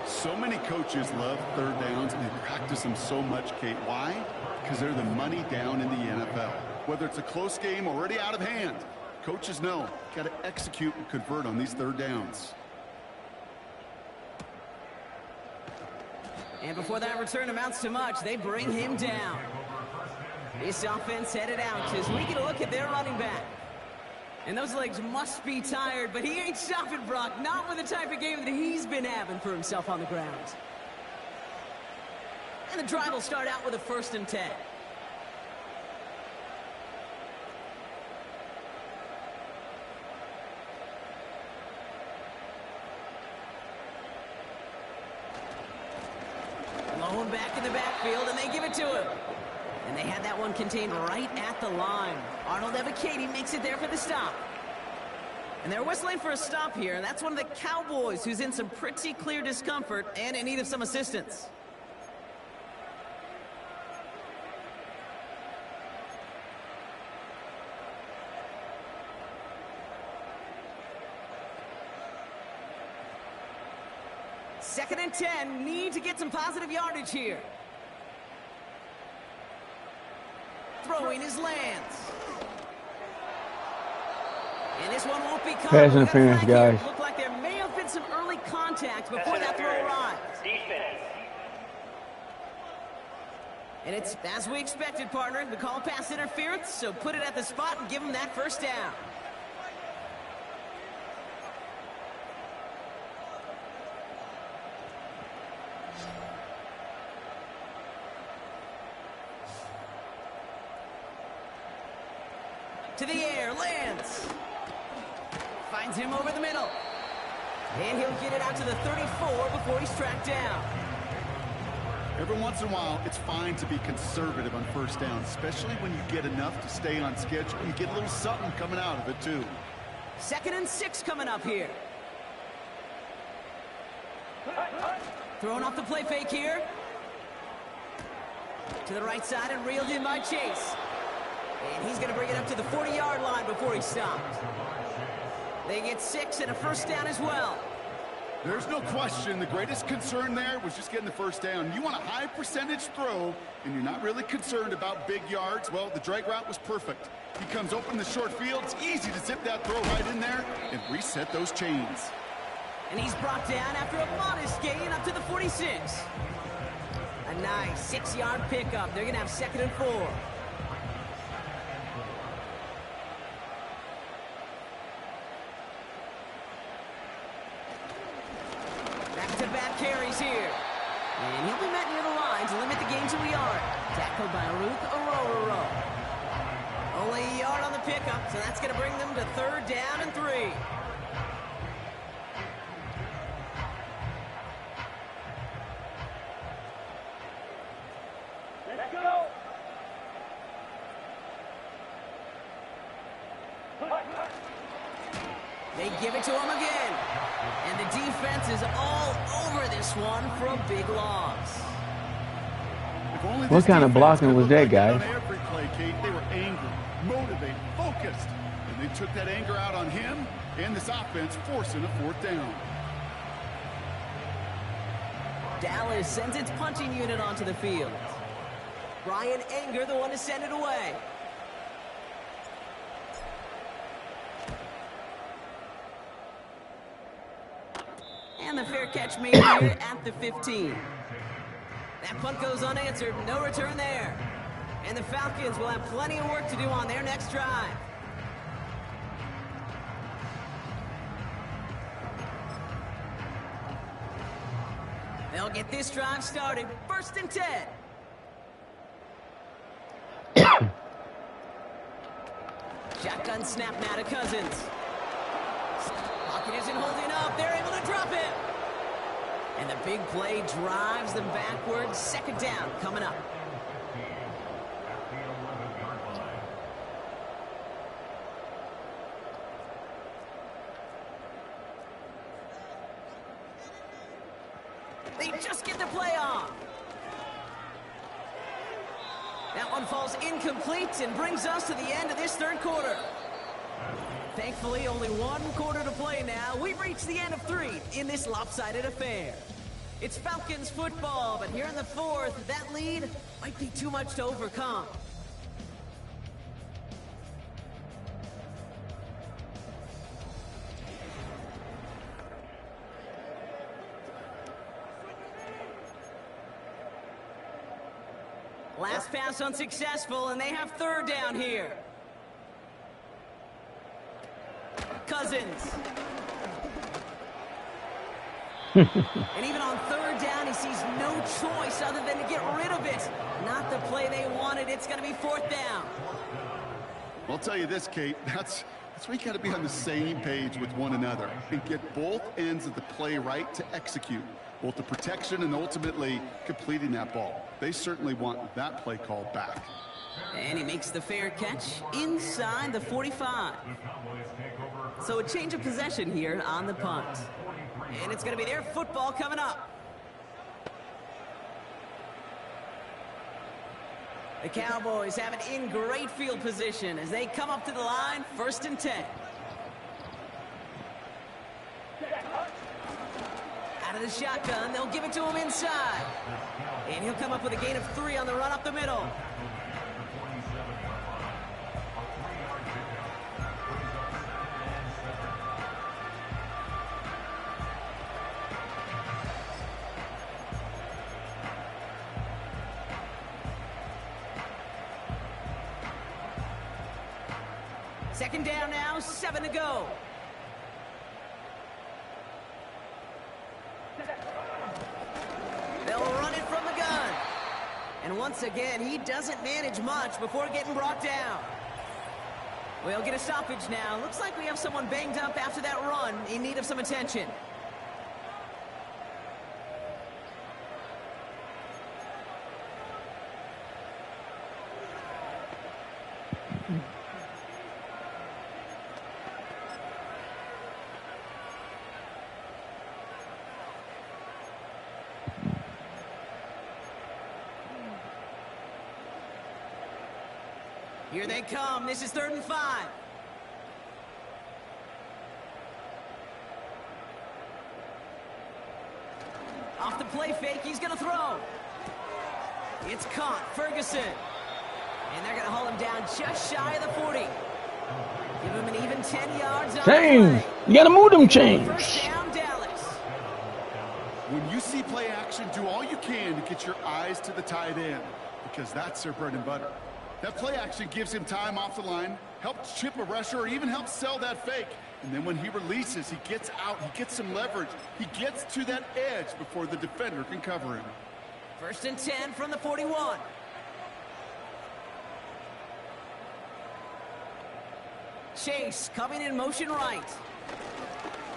S4: So many coaches love 3rd downs, and they practice them so much, Kate. Why? Because they're the money down in the NFL. Whether it's a close game already out of hand, coaches know, got to execute and convert on these 3rd downs.
S3: And before that return amounts to much, they bring him down. This offense headed out as we get a look at their running back. And those legs must be tired, but he ain't stopping, Brock. Not with the type of game that he's been having for himself on the ground. And the drive will start out with a 1st and 10. Lone back in the backfield, and they give it to him. And they had that one contained right at the line. Arnold Evakady makes it there for the stop. And they're whistling for a stop here, and that's one of the Cowboys who's in some pretty clear discomfort and in need of some assistance. Second and 10, need to get some positive yardage here. Throwing his Lance. And this one won't be caught.
S1: Pass interference, guys.
S3: Looked like there may have been some early contact before that throw arrived.
S5: Defense.
S3: And it's as we expected, partner. We call pass interference, so put it at the spot and give him that 1st down. To the air, Lance. Finds him over the middle. And he'll get it out to the 34 before he's tracked down.
S4: Every once in a while, it's fine to be conservative on 1st down, especially when you get enough to stay on schedule. You get a little something coming out of it, too.
S3: 2nd and 6 coming up here. Throwing off the play fake here. To the right side and reeled in by Chase. And he's going to bring it up to the 40-yard line before he stopped. They get 6 and a 1st down as well.
S4: There's no question the greatest concern there was just getting the 1st down. You want a high percentage throw, and you're not really concerned about big yards. Well, the drag route was perfect. He comes open the short field. It's easy to zip that throw right in there and reset those chains.
S3: And he's brought down after a modest gain up to the 46. A nice 6-yard pickup. They're going to have 2nd and 4. Back-to-back carries here. And he'll be met near the line to limit the gain to a yard. Tackled by Ruth Ororo. Only a yard on the pickup, so that's going to bring them to 3rd down and 3. They give it to him again. And the defense is all over this one for a big loss.
S1: What kind of blocking was that, guys?
S4: On every play, Kate, they were angry, motivated, focused. And they took that anger out on him and this offense, forcing a 4th down.
S3: Dallas sends its punching unit onto the field. Brian Anger, the one to send it away. And the fair catch made here at the 15. That punt goes unanswered. No return there. And the Falcons will have plenty of work to do on their next drive. They'll get this drive started. 1st and 10. Shotgun snap now to Cousins. Pocket isn't holding up. They're able to drop it. And the big play drives them backwards. 2nd down coming up. They just get the play off. That one falls incomplete and brings us to the end of this 3rd quarter. Thankfully, only 1 quarter to play now. We've reached the end of 3 in this lopsided affair. It's Falcons football, but here in the 4th, that lead might be too much to overcome. Last pass unsuccessful, and they have 3rd down here. Cousins. And even on 3rd down, he sees no choice other than to get rid of it. Not the play they wanted. It's going to be 4th down.
S4: I'll tell you this, Kate, that's where you got to be on the same page with one another and get both ends of the play right to execute, both the protection and ultimately completing that ball. They certainly want that play call back.
S3: And he makes the fair catch inside the 45. So a change of possession here on the punt. And it's going to be their football coming up. The Cowboys have it in great field position as they come up to the line, 1st and 10. Out of the shotgun, they'll give it to him inside. And he'll come up with a gain of 3 on the run up the middle. Second down now, 7 to go. They'll run it from the gun. And once again, he doesn't manage much before getting brought down. We'll get a stoppage now. Looks like we have someone banged up after that run in need of some attention. Here they come. This is 3rd and 5. Off the play fake, he's going to throw. It's caught. Ferguson. And they're going to haul him down just shy of the 40. Give him an even 10 yards on
S1: Chains. You got to move them chains.
S3: 1st down, Dallas.
S4: When you see play action, do all you can to get your eyes to the tight end, because that's their bread and butter. That play action gives him time off the line, helps chip a rusher, or even helps sell that fake. And then when he releases, he gets out, he gets some leverage. He gets to that edge before the defender can cover him.
S3: 1st and 10 from the 41. Chase coming in motion right.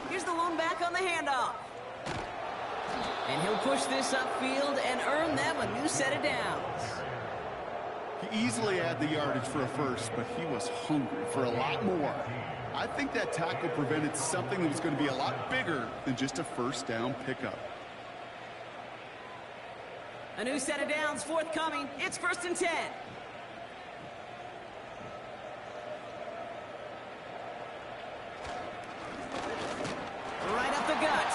S3: Here's the lone back on the handoff. And he'll push this upfield and earn them a new set of downs.
S4: easily add the yardage for a first, but he was hungry for a lot more. I think that tackle prevented something that was going to be a lot bigger than just a first down pickup.
S3: A new set of downs forthcoming. It's 1st and 10. Right up the gut.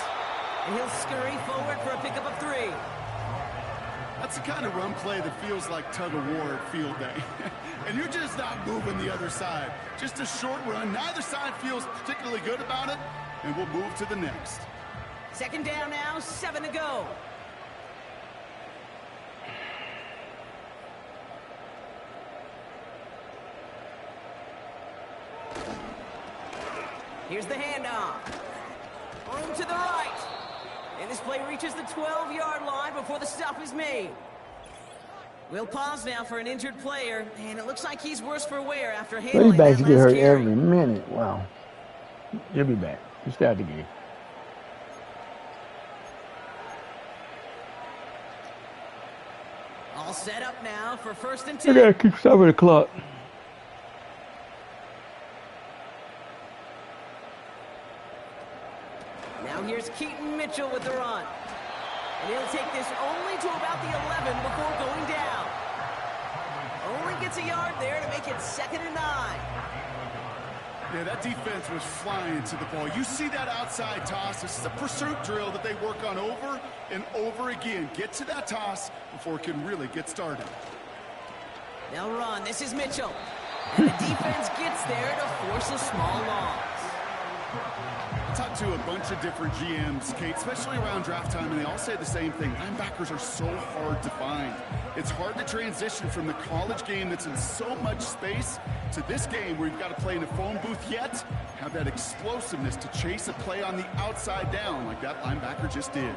S3: And he'll scurry forward for a pickup of 3.
S4: That's the kind of run play that feels like tug-of-war at field day. And you're just not moving the other side. Just a short run. Neither side feels particularly good about it, and we'll move to the next.
S3: 2nd down now, 7 to go. Here's the handoff. Room to the right. And this play reaches the 12-yard line before the stop is made. We'll pause now for an injured player, and it looks like he's worse for wear after handling
S1: Running backs
S3: that
S1: get
S3: last
S1: hurt
S3: carry.
S1: every minute. Wow. He'll be back. He'll start the game.
S3: All set up now for 1st and
S1: I
S3: 10.
S1: gotta keep stopping the clock.
S3: Now here's Keaton Mitchell with the run. And he'll take this only to about the 11 before going down. Only gets a yard there to make it 2nd and 9.
S4: Yeah, that defense was flying to the ball. You see that outside toss. This is a pursuit drill that they work on over and over again. Get to that toss before it can really get started.
S3: They'll run. This is Mitchell. And the defense gets there to force a small loss.
S4: I talked to a bunch of different GMs, Kate, especially around draft time, and they all say the same thing. Linebackers are so hard to find. It's hard to transition from the college game that's in so much space to this game where you've got to play in a phone booth yet have that explosiveness to chase a play on the outside down like that linebacker just did.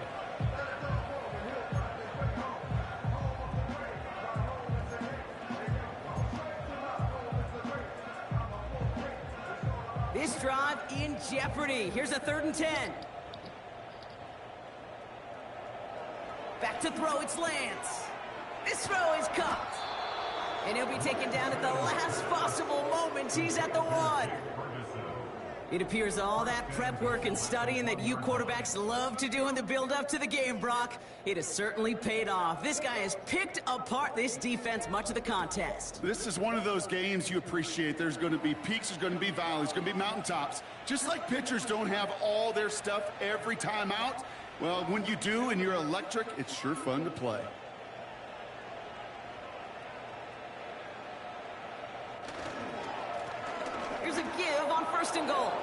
S3: This drive in jeopardy. Here's a 3rd and 10. Back to throw, it's Lance. This throw is caught. And he'll be taken down at the last possible moment. He's at the 1. It appears all that prep work and studying that you quarterbacks love to do in the build-up to the game, Brock, it has certainly paid off. This guy has picked apart this defense much of the contest.
S4: This is one of those games you appreciate. There's going to be peaks, there's going to be valleys, there's going to be mountaintops. Just like pitchers don't have all their stuff every time out, well, when you do and you're electric, it's sure fun to play.
S3: Here's a give on 1st and goal.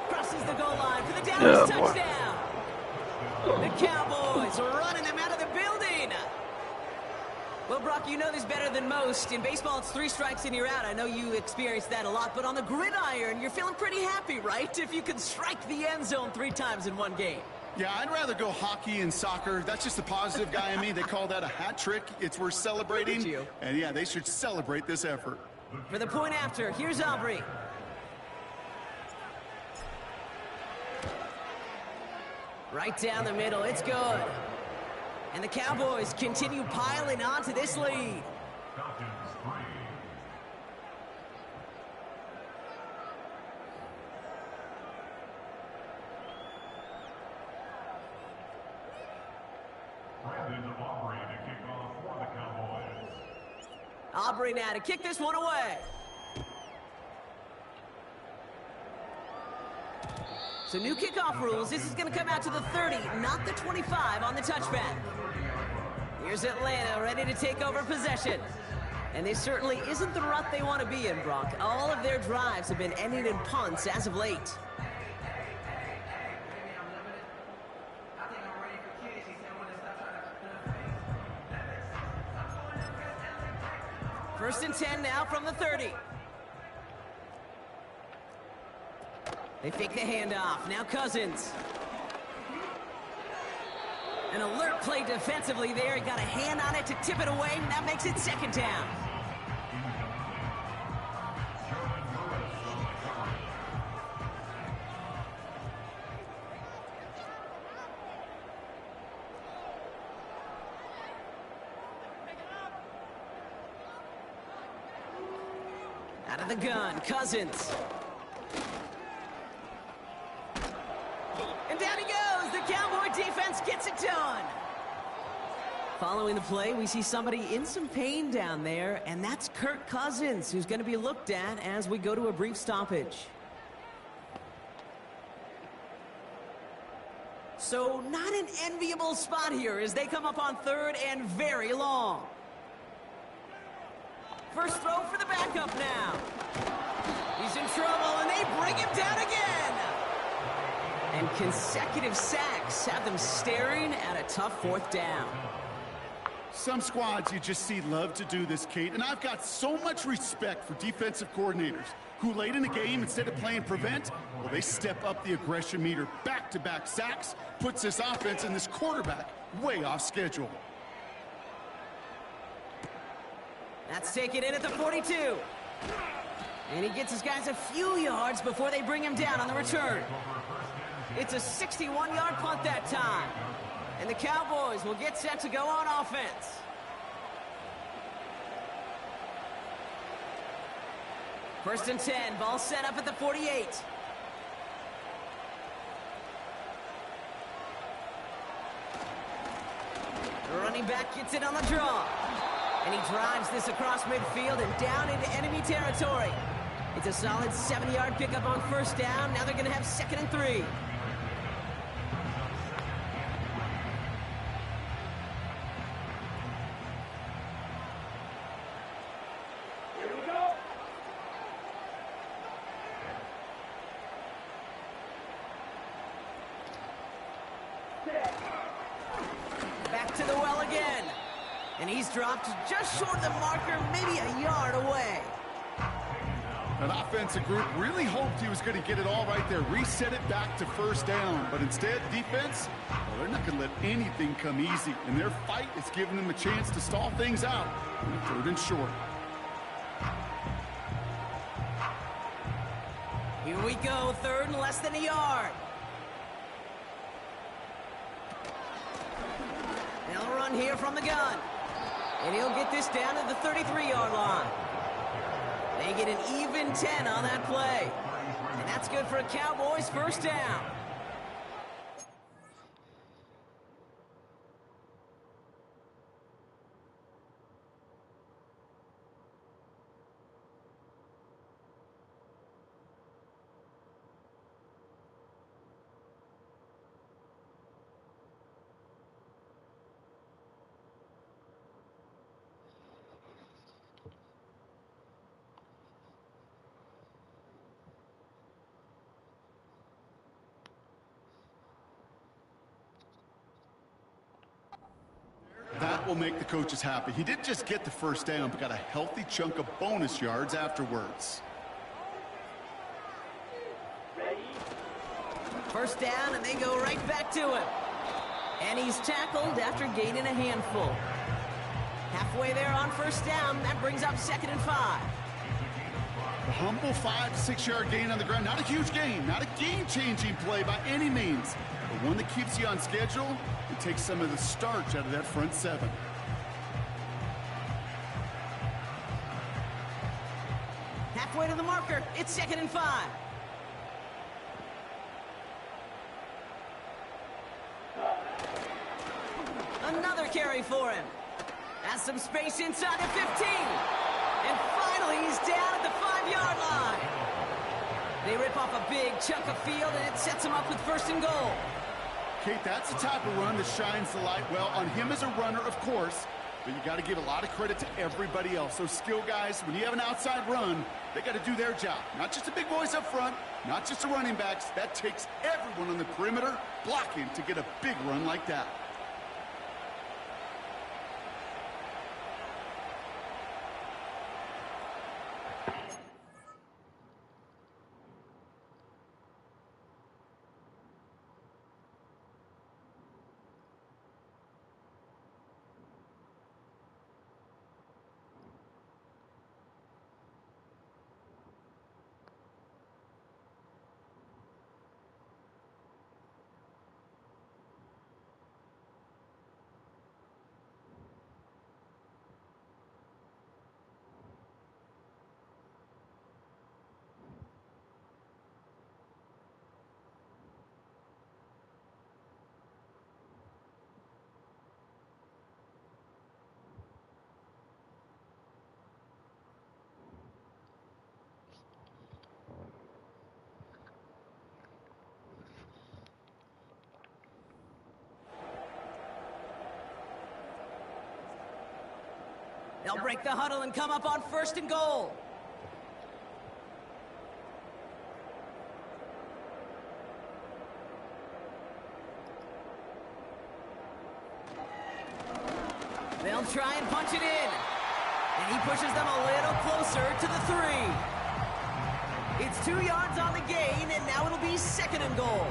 S3: Crosses the goal line for the Dallas touchdown. The Cowboys are running them out of the building. Well, Brock, you know this better than most. In baseball, it's 3 strikes and you're out. I know you experienced that a lot, but on the gridiron, you're feeling pretty happy, right? If you can strike the end zone 3 times in one game.
S4: Yeah, I'd rather go hockey and soccer. That's just the positive guy in me. They call that a hat trick. It's worth celebrating.
S3: Look at you.
S4: And yeah, they should celebrate this effort.
S3: For the point after, here's Aubrey. Right down the middle, it's good. And the Cowboys continue piling on to this lead. Aubrey now to kick this one away. So new kickoff rules. This is going to come out to the 30, not the 25 on the touchback. Here's Atlanta ready to take over possession. And this certainly isn't the rut they want to be in, Brock. All of their drives have been ending in punts as of late. First and 10 now from the 30. They fake the handoff. Now Cousins. An alert play defensively there. He got a hand on it to tip it away, and that makes it 2nd down. Out of the gun, Cousins. And down he goes. The Cowboy defense gets it done. Following the play, we see somebody in some pain down there, and that's Kirk Cousins, who's going to be looked at as we go to a brief stoppage. So not an enviable spot here as they come up on third and very long. First throw for the backup now. He's in trouble, and they bring him down again. And consecutive sacks have them staring at a tough fourth down.
S4: Some squads you just see love to do this, Kate, and I've got so much respect for defensive coordinators who late in the game, instead of playing prevent, well, they step up the aggression meter. Back-to-back sacks puts this offense and this quarterback way off schedule.
S3: That's taken in at the 42. And he gets his guys a few yards before they bring him down on the return. It's a 61-yard punt that time. And the Cowboys will get set to go on offense. First and 10, ball set up at the 48. The running back gets it on the draw. And he drives this across midfield and down into enemy territory. It's a solid 7-yard pickup on first down. Now they're going to have 2nd and 3. Back to the well again. And he's dropped just short of the marker, maybe a yard away.
S4: That offensive group really hoped he was going to get it all right there, reset it back to first down. But instead, defense, well, they're not going to let anything come easy. And their fight is giving them a chance to stall things out on 3rd and short.
S3: Here we go, 3rd and less than a yard. They'll run here from the gun. And he'll get this down to the 33-yard line. They get an even 10 on that play. And that's good for a Cowboys first down.
S4: That will make the coaches happy. He didn't just get the first down, but got a healthy chunk of bonus yards afterwards.
S3: First down, and they go right back to him. And he's tackled after gaining a handful. Halfway there on first down, that brings up 2nd and 5.
S4: The humble 5 to 6 yard gain on the ground. Not a huge gain, not a game-changing play by any means, but one that keeps you on schedule and takes some of the starch out of that front 7.
S3: Halfway to the marker, it's 2nd and 5. Another carry for him. Has some space inside the 15. And finally, he's down at the 5-yard line. They rip off a big chunk of field, and it sets him up with 1st and goal.
S4: Kate, that's the type of run that shines the light well on him as a runner, of course, but you got to give a lot of credit to everybody else. Those skill guys, when you have an outside run, they got to do their job. Not just the big boys up front, not just the running backs. That takes everyone on the perimeter blocking to get a big run like that.
S3: They'll break the huddle and come up on 1st and goal. They'll try and punch it in. And he pushes them a little closer to the 3. It's 2 yards on the gain, and now it'll be 2nd and goal.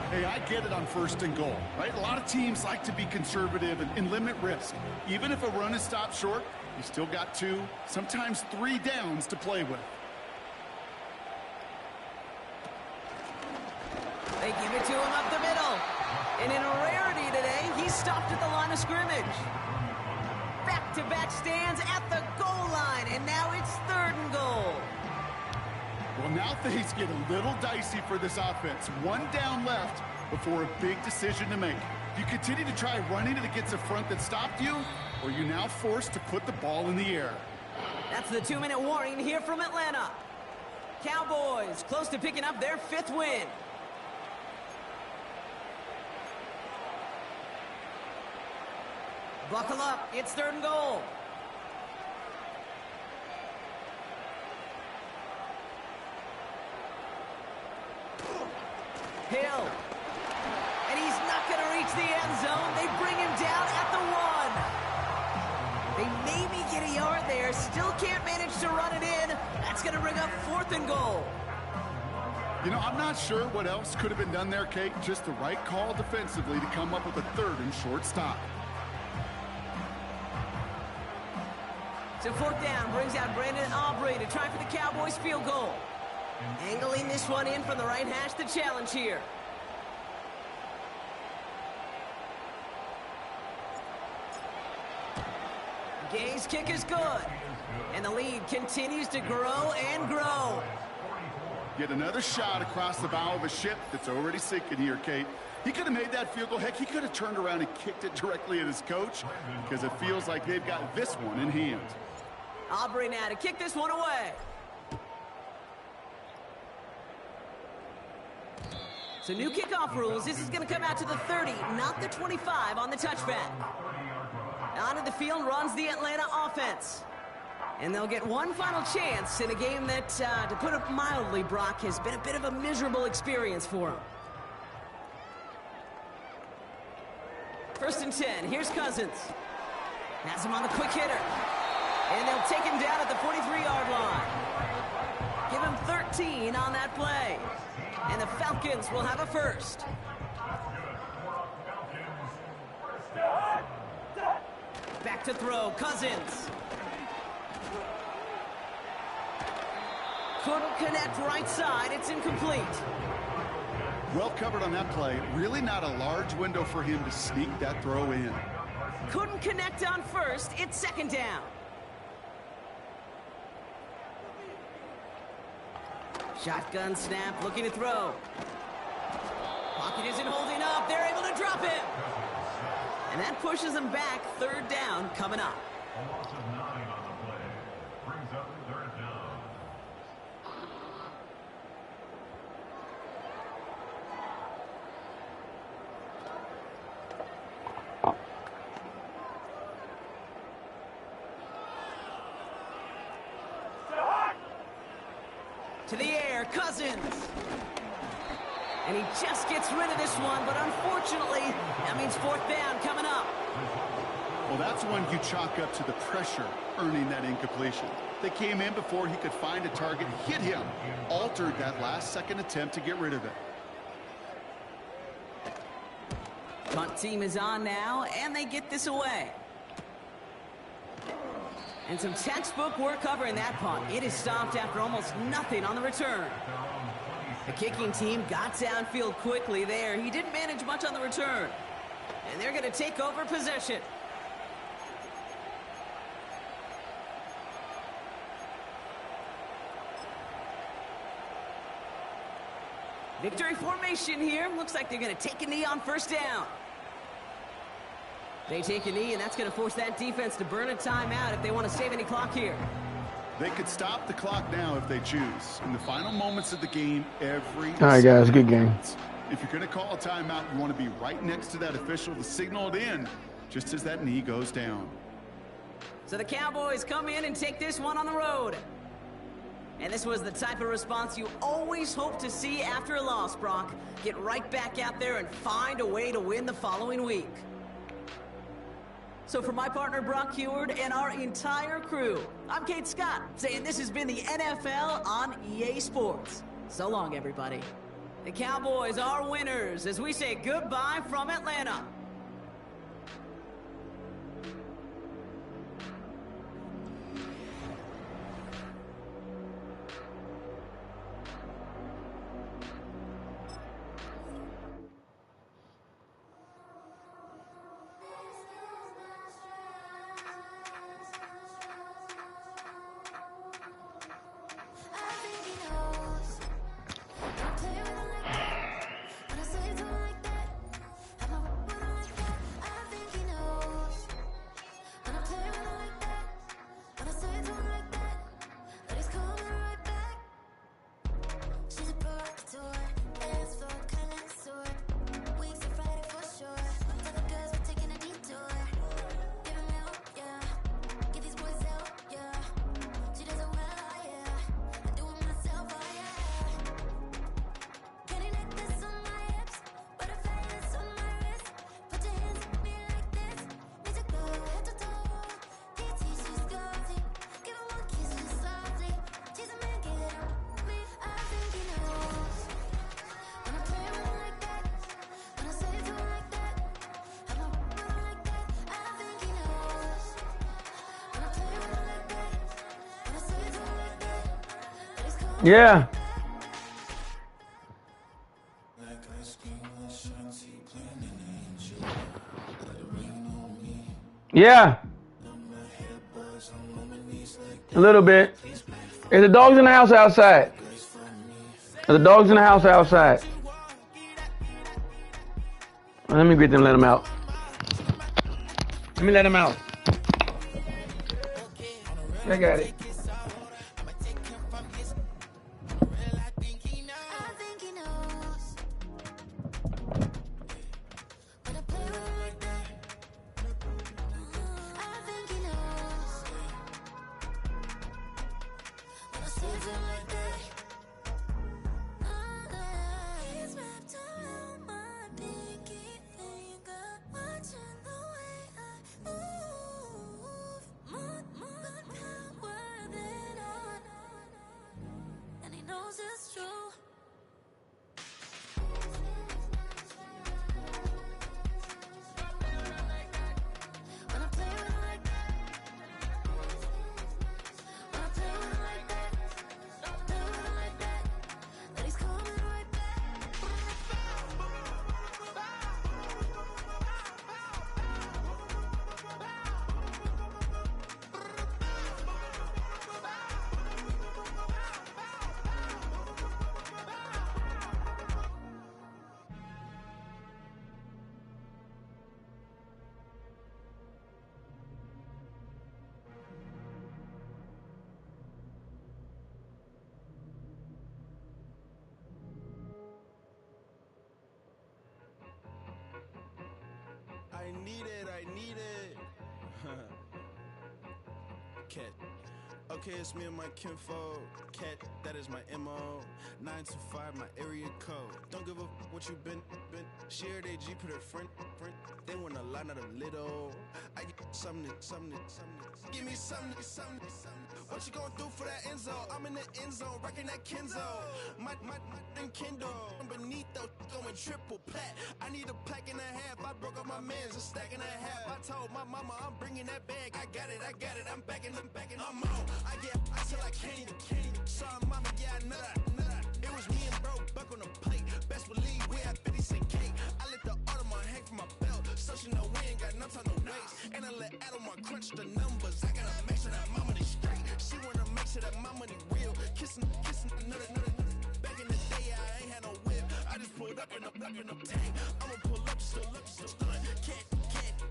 S4: Hey, I get it on 1st and goal, right? A lot of teams like to be conservative and limit risk. Even if a run is stopped short, you still got 2, sometimes 3 downs to play with.
S3: They give it to him up the middle. And in a rarity today, he's stopped at the line of scrimmage. Back-to-back stands at the goal line, and now it's 3rd and goal.
S4: Well, now things get a little dicey for this offense. 1 down left before a big decision to make. Do you continue to try running it against a front that stopped you, or are you now forced to put the ball in the air?
S3: That's the 2-minute warning here from Atlanta. Cowboys close to picking up their 5th win. Buckle up, it's 3rd and goal. Hill. And he's not going to reach the end zone. They bring him down at the 1. They maybe get a yard there, still can't manage to run it in. That's going to bring up 4th and goal.
S4: You know, I'm not sure what else could have been done there, Kate. Just the right call defensively to come up with a 3rd and short stop.
S3: So 4th down brings out Brandon Aubrey to try for the Cowboys field goal. Angling this one in from the right hash, the challenge here. Gay's kick is good. And the lead continues to grow and grow.
S4: Get another shot across the bow of a ship that's already sinking here, Kate. He could have made that field goal. Heck, he could have turned around and kicked it directly at his coach because it feels like they've got this one in hand.
S3: Aubrey now to kick this one away. So new kickoff rules. This is going to come out to the 30, not the 25 on the touchback. Onto the field runs the Atlanta offense. And they'll get one final chance in a game that, to put it mildly, Brock, has been a bit of a miserable experience for them. 1st and 10. Here's Cousins. Has him on the quick hitter. And they'll take him down at the 43-yard line. Give him 13 on that play. And the Falcons will have a 1st. Back to throw, Cousins. Couldn't connect right side, it's incomplete.
S4: Well covered on that play. Really not a large window for him to sneak that throw in.
S3: Couldn't connect on 1st, it's 2nd down. Shotgun snap, looking to throw. Pocket isn't holding up, they're able to drop him. And that pushes them back, 3rd down coming up.
S6: A loss of 9 on the play. Brings up 3rd down.
S3: To the air, Cousins. And he just gets rid of this one, but unfortunately, that means 4th down coming up.
S4: Well, that's one you chalk up to the pressure earning that incompletion. They came in before he could find a target, hit him, altered that last-second attempt to get rid of it.
S3: Punt team is on now, and they get this away. And some textbook work covering that punt. It is stopped after almost nothing on the return. The kicking team got downfield quickly there. He didn't manage much on the return. And they're going to take over possession. Victory formation here. Looks like they're going to take a knee on 1st down. They take a knee, and that's going to force that defense to burn a timeout if they want to save any clock here.
S4: They could stop the clock now if they choose. In the final moments of the game, every...
S1: All right, guys, good game.
S4: If you're going to call a timeout, you want to be right next to that official to signal it in, just as that knee goes down.
S3: So the Cowboys come in and take this one on the road. And this was the type of response you always hope to see after a loss, Brock. Get right back out there and find a way to win the following week. So for my partner, Brock Heward, and our entire crew, I'm Kate Scott, saying this has been the NFL on EA Sports. So long, everybody. The Cowboys are winners as we say goodbye from Atlanta.
S1: Yeah. Yeah. A little bit. There's the dogs in the house outside. There's the dogs in the house outside. Let me get them, let them out. Let me let them out. I got it.
S2: I need it. Cat. Okay, it's me and my kinfolk. Cat, that is my MO. 925, my area code. Don't give a what you been. Share they G, put her front. They want a lot, not a little. I get something. Give me something. What you gonna do for that end zone? I'm in the end zone, rocking that Kenzo. My Kindle. Beneath though, going triple plat. I need a pack and a half. I broke up my mans, a stack and a half. I told my mama I'm bringing that bag. I got it. I'm backing. I'm on. I till I can't. Sorry, mama, yeah, I know that. It was me and bro, buck on the plate. Best believe we had 50 cent cake. I let the Audemars hang from my belt. So she know we ain't got no time to waste. And I let Audemars crunch the numbers. I gotta make sure that my money straight. She wanna make sure that my money real. Kissing another. Back in the day, I ain't had no whip. I just pulled up in the tank. I'ma pull up, still stun. Can't,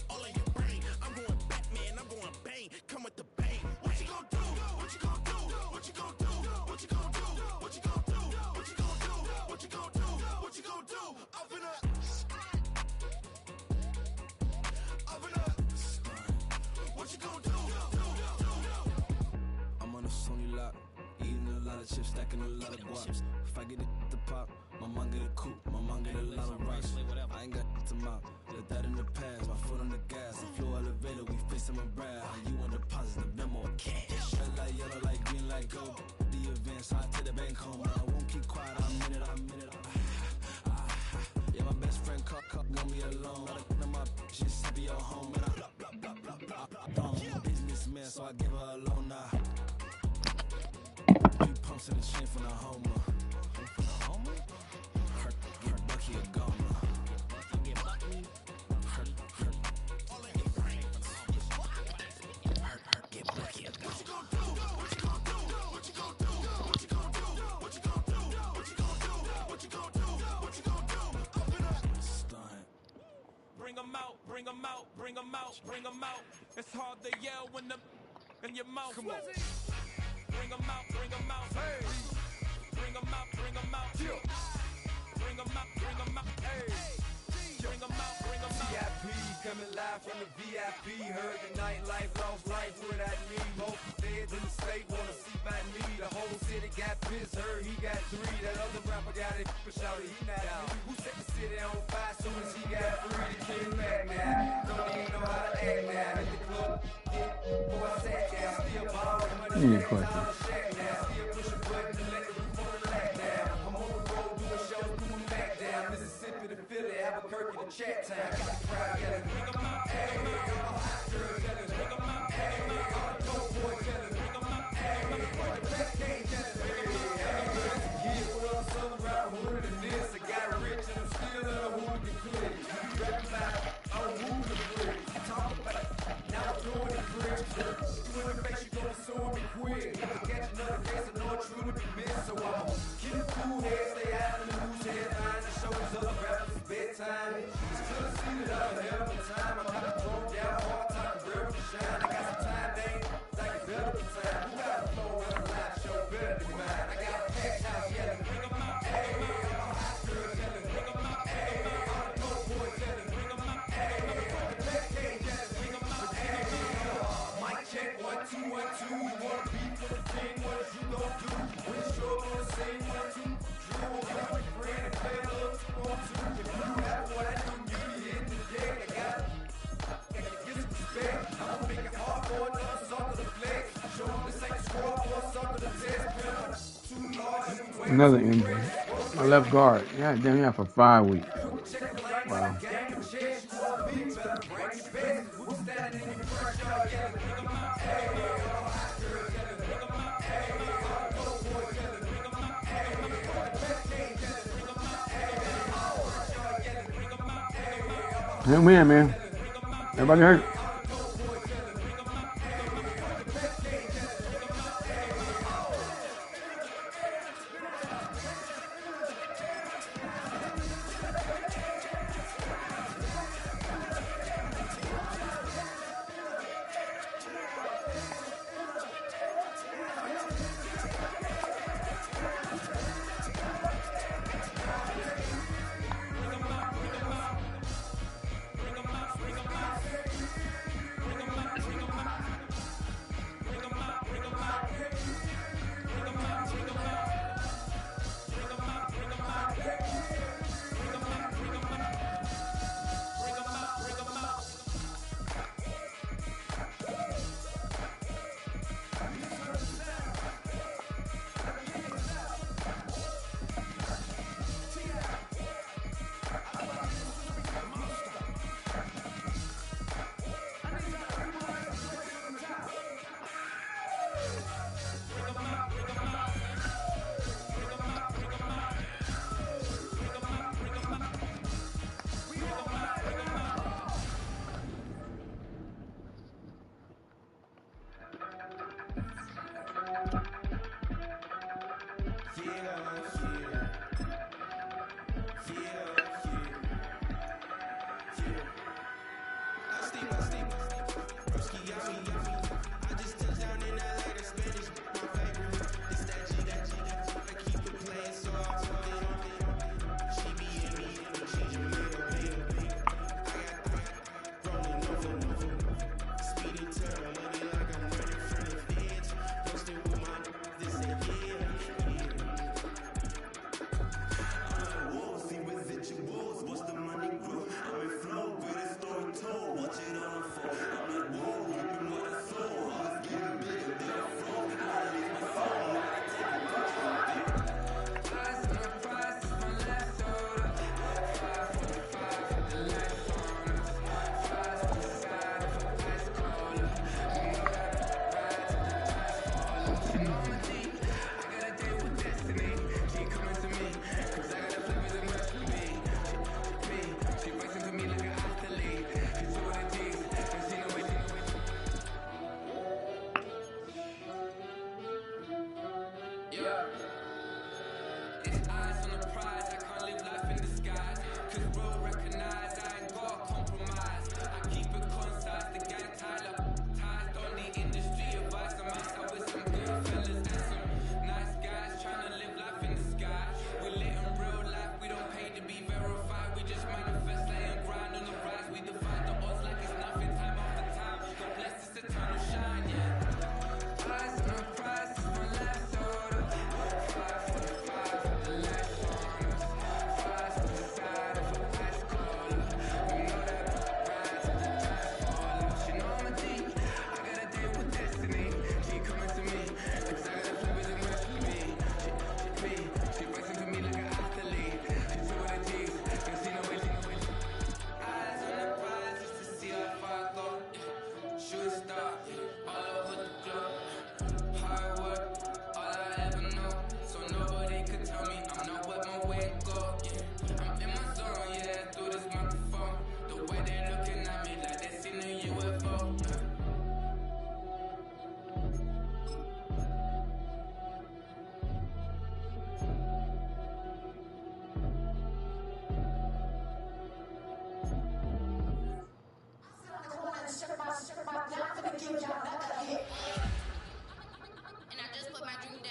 S2: all in your brain. I'm going Batman, I'm going bang. Come with the bang. What you gonna do? What you gonna do? What you gonna do? What you gonna do? What you gonna do? What you gonna do? What you gonna do? What you gonna do? Up in a what you gonna do?
S7: lot of chips, stacking a lot of guap. If I get it the pop, my mom get a coupe, my mom get a lot of rice. I ain't got to mouth, let that in the past. My foot on the gas, I flew elevator, we facing my brad. You want the positive, no more cash. Red light, yellow light, green light, go. The events, I take the bank home. I won't keep quiet, I'm in it. Yeah, my best friend want me alone. Not my just be your home. And I'm a businessman, so I give her a loan now. Three pumps in the chain from the Homer. Her Bucky a goner. Get Bucky a goner. Bring them out. It's hard to yell when the in your mouth. Come on. Bring them out. Hey. Bring them out. Bring them out. Hey. Bring them out. VIP coming live from the VIP. Heard the nightlife, lost life without me. Both feds in the state wanna see my knee. The whole city got pissed. Heard he got 3. That other rapper got it for shouted he not out. Who set the city on fire soon as he got free? The king back now. Don't even know how to act now. In the club, boy I sat down. Still borrowing money. Still pushing button to let the roof on the lack down. I'm on the road doing shows, doing back down. Mississippi to Philly, Albuquerque to Chat Town. Got the crowd yelling, bring 'em out. Hey, all the hot girls yelling, bring 'em out. Hey, all the dope boys yelling, bring 'em out. Hey, the best game yelling, bring 'em out. Hey, as a kid, well, I'm southern rapper, hooded than this. I got rich and I'm still in a hooligan clique. You rapping about it, I'm moving bricks. Talk about it, now I'm doing the bricks. You in the face, you gonna sue me quick. Catch another case, I know it's true to be missed. So I'm keep the cool head, stay out of the loose head. Find the shows other rappers, it's bedtime. Still a seat it up, hell of a time. I'm about to throw down hard time, real to shine. I got some time, dang, like a development time. Who got a flow on a live show better than mine? I got a packed house yelling, bring 'em out. Hey, all the hot girls yelling, bring 'em out. Hey, all the dope boys yelling, bring 'em out. Hey, the best game yelling, bring 'em out. Hey, mic check, 1 2 1 2. You wanna beat for the king? What is you gon' do? When you show up on the scene, 1 2. You won't get with your friend and play a little 2 on 2. If you have what I do, you be hitting the deck. I gotta get some respect. I'ma make it hard for another sucker to flex. Show them this ain't the score for a sucker to test. Too large.
S1: Another injury. My left guard. Yeah, damn, yeah, for 5 weeks. Wow. Young man. Everybody hurt.
S7: Cause bro recognize I ain't got compromise. I keep it concise, the gang Tyler. Ties on the industry advice. I'm outside with some good fellas and some nice guys trying to live life in the sky. We lit in real life, we don't pay to be verified. We just manifest, lay and grind on the rise. We defy the odds like it's nothing, time after time. God bless this eternal shine, yeah. Eyes on the prize, this my last order. 5 for the 5 for the last honor. 5 for the side of a ice caller. We know that rise at the time fall off. She know I'm a G, I gotta deal with destiny. She coming to me, cause I got the flavors and rest for me. She racing to me like an athlete. She took what it takes, and she know it. Eyes on the prize just to see how far I go. Shooting star, all over the globe. Hard work, all I ever know. So nobody could tell me I'm not with my way to go. Yeah, I'm in my zone, yeah, through this microphone. The way they looking at me like they seen a UFO.
S8: And I just put my drink down.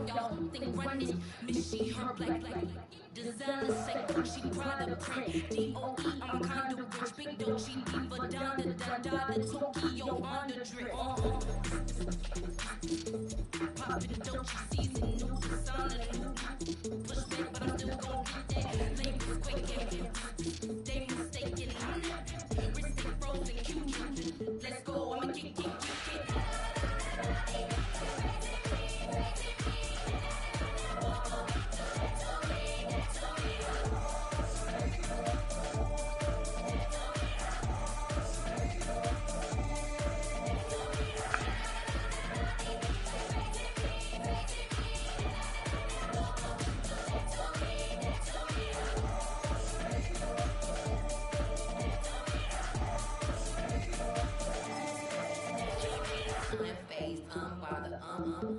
S8: Y'all think running, Miss she her black designer say she Prada print D.O.E. I'm kinda rich, big Dolce diva down the Tokyo on the drip. Poppin' Dolce season, new designer, new push back, but I'm still gon' get that. Labels quaking, they mistaken. I'm not wrist stay frozen, cute. Let's go, I'ma get.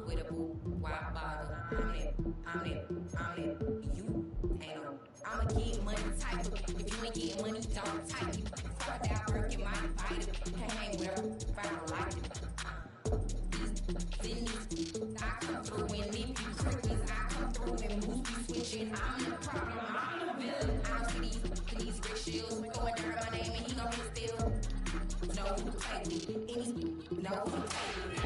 S8: With a boo, why bother? I'm it, you ain't no. I'ma get money type of. If you ain't getting money, don't type it. Fuck that work, you might bite it. Can't hang with her if I don't like it. I come through and if you crickets, I come through and moves be switching. I'm the problem, I'm the villain. I don't see these rich shields. We going down my name and he gon' get still. No, who play with me? No, who play with me?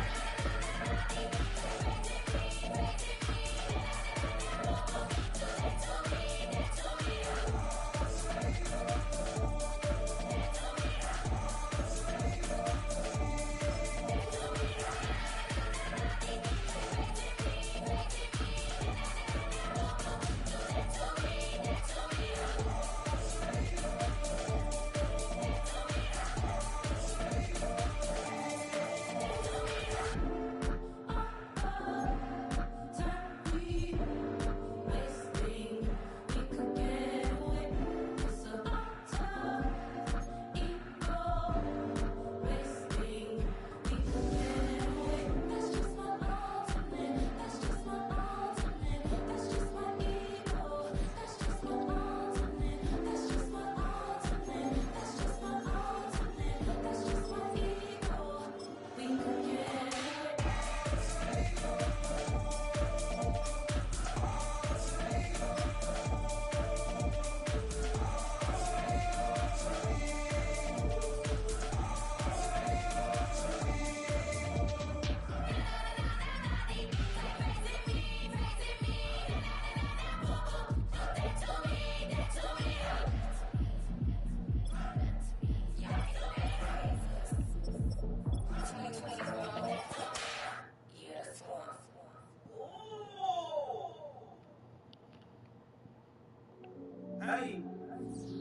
S9: Hey,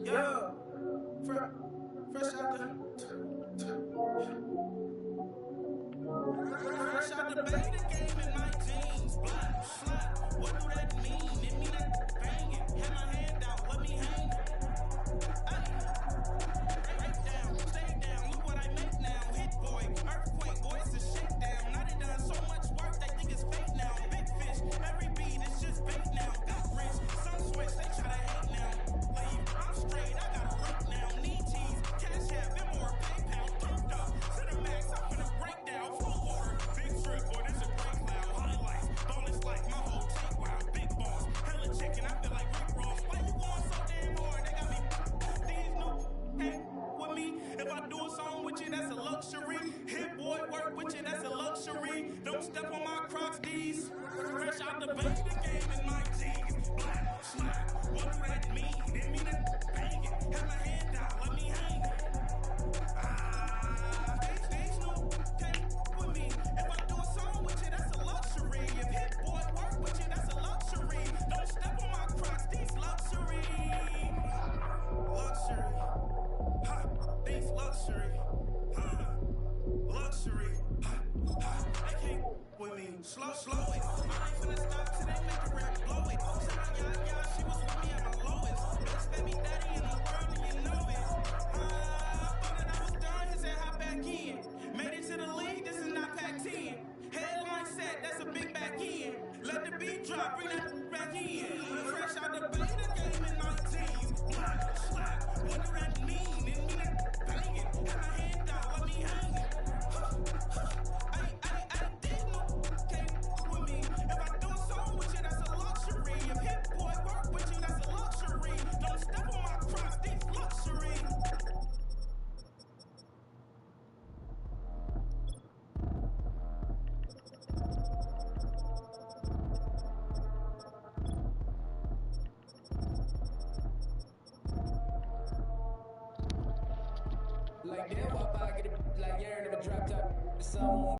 S9: yo, fresh out the beta game in my jeans, black, slap. What do that mean? It mean that banging. Had my hand out, let me hang. Hey, break down. Slow it. I ain't finna stop till they make the rap blow it. Shout out, y'all, she was with me at my lowest. Best baby daddy in the world, and you know it. Thought that I was done, he said hop back in. Made it to the league, this is not Pac-10. Headline set, that's a big back end. Let the beat drop, bring that back in. Fresh out the beta game in 19s. Slap, what do that mean? It mean it banging. Had my hand out, let me hang it. I didn't know came with me. If I do a song with you, that's a luxury. If Hit Boy work with you, that's a luxury. Don't step on my cross, these luxury.
S7: Like, damn, I get it, like, yeah, never dropped out. The song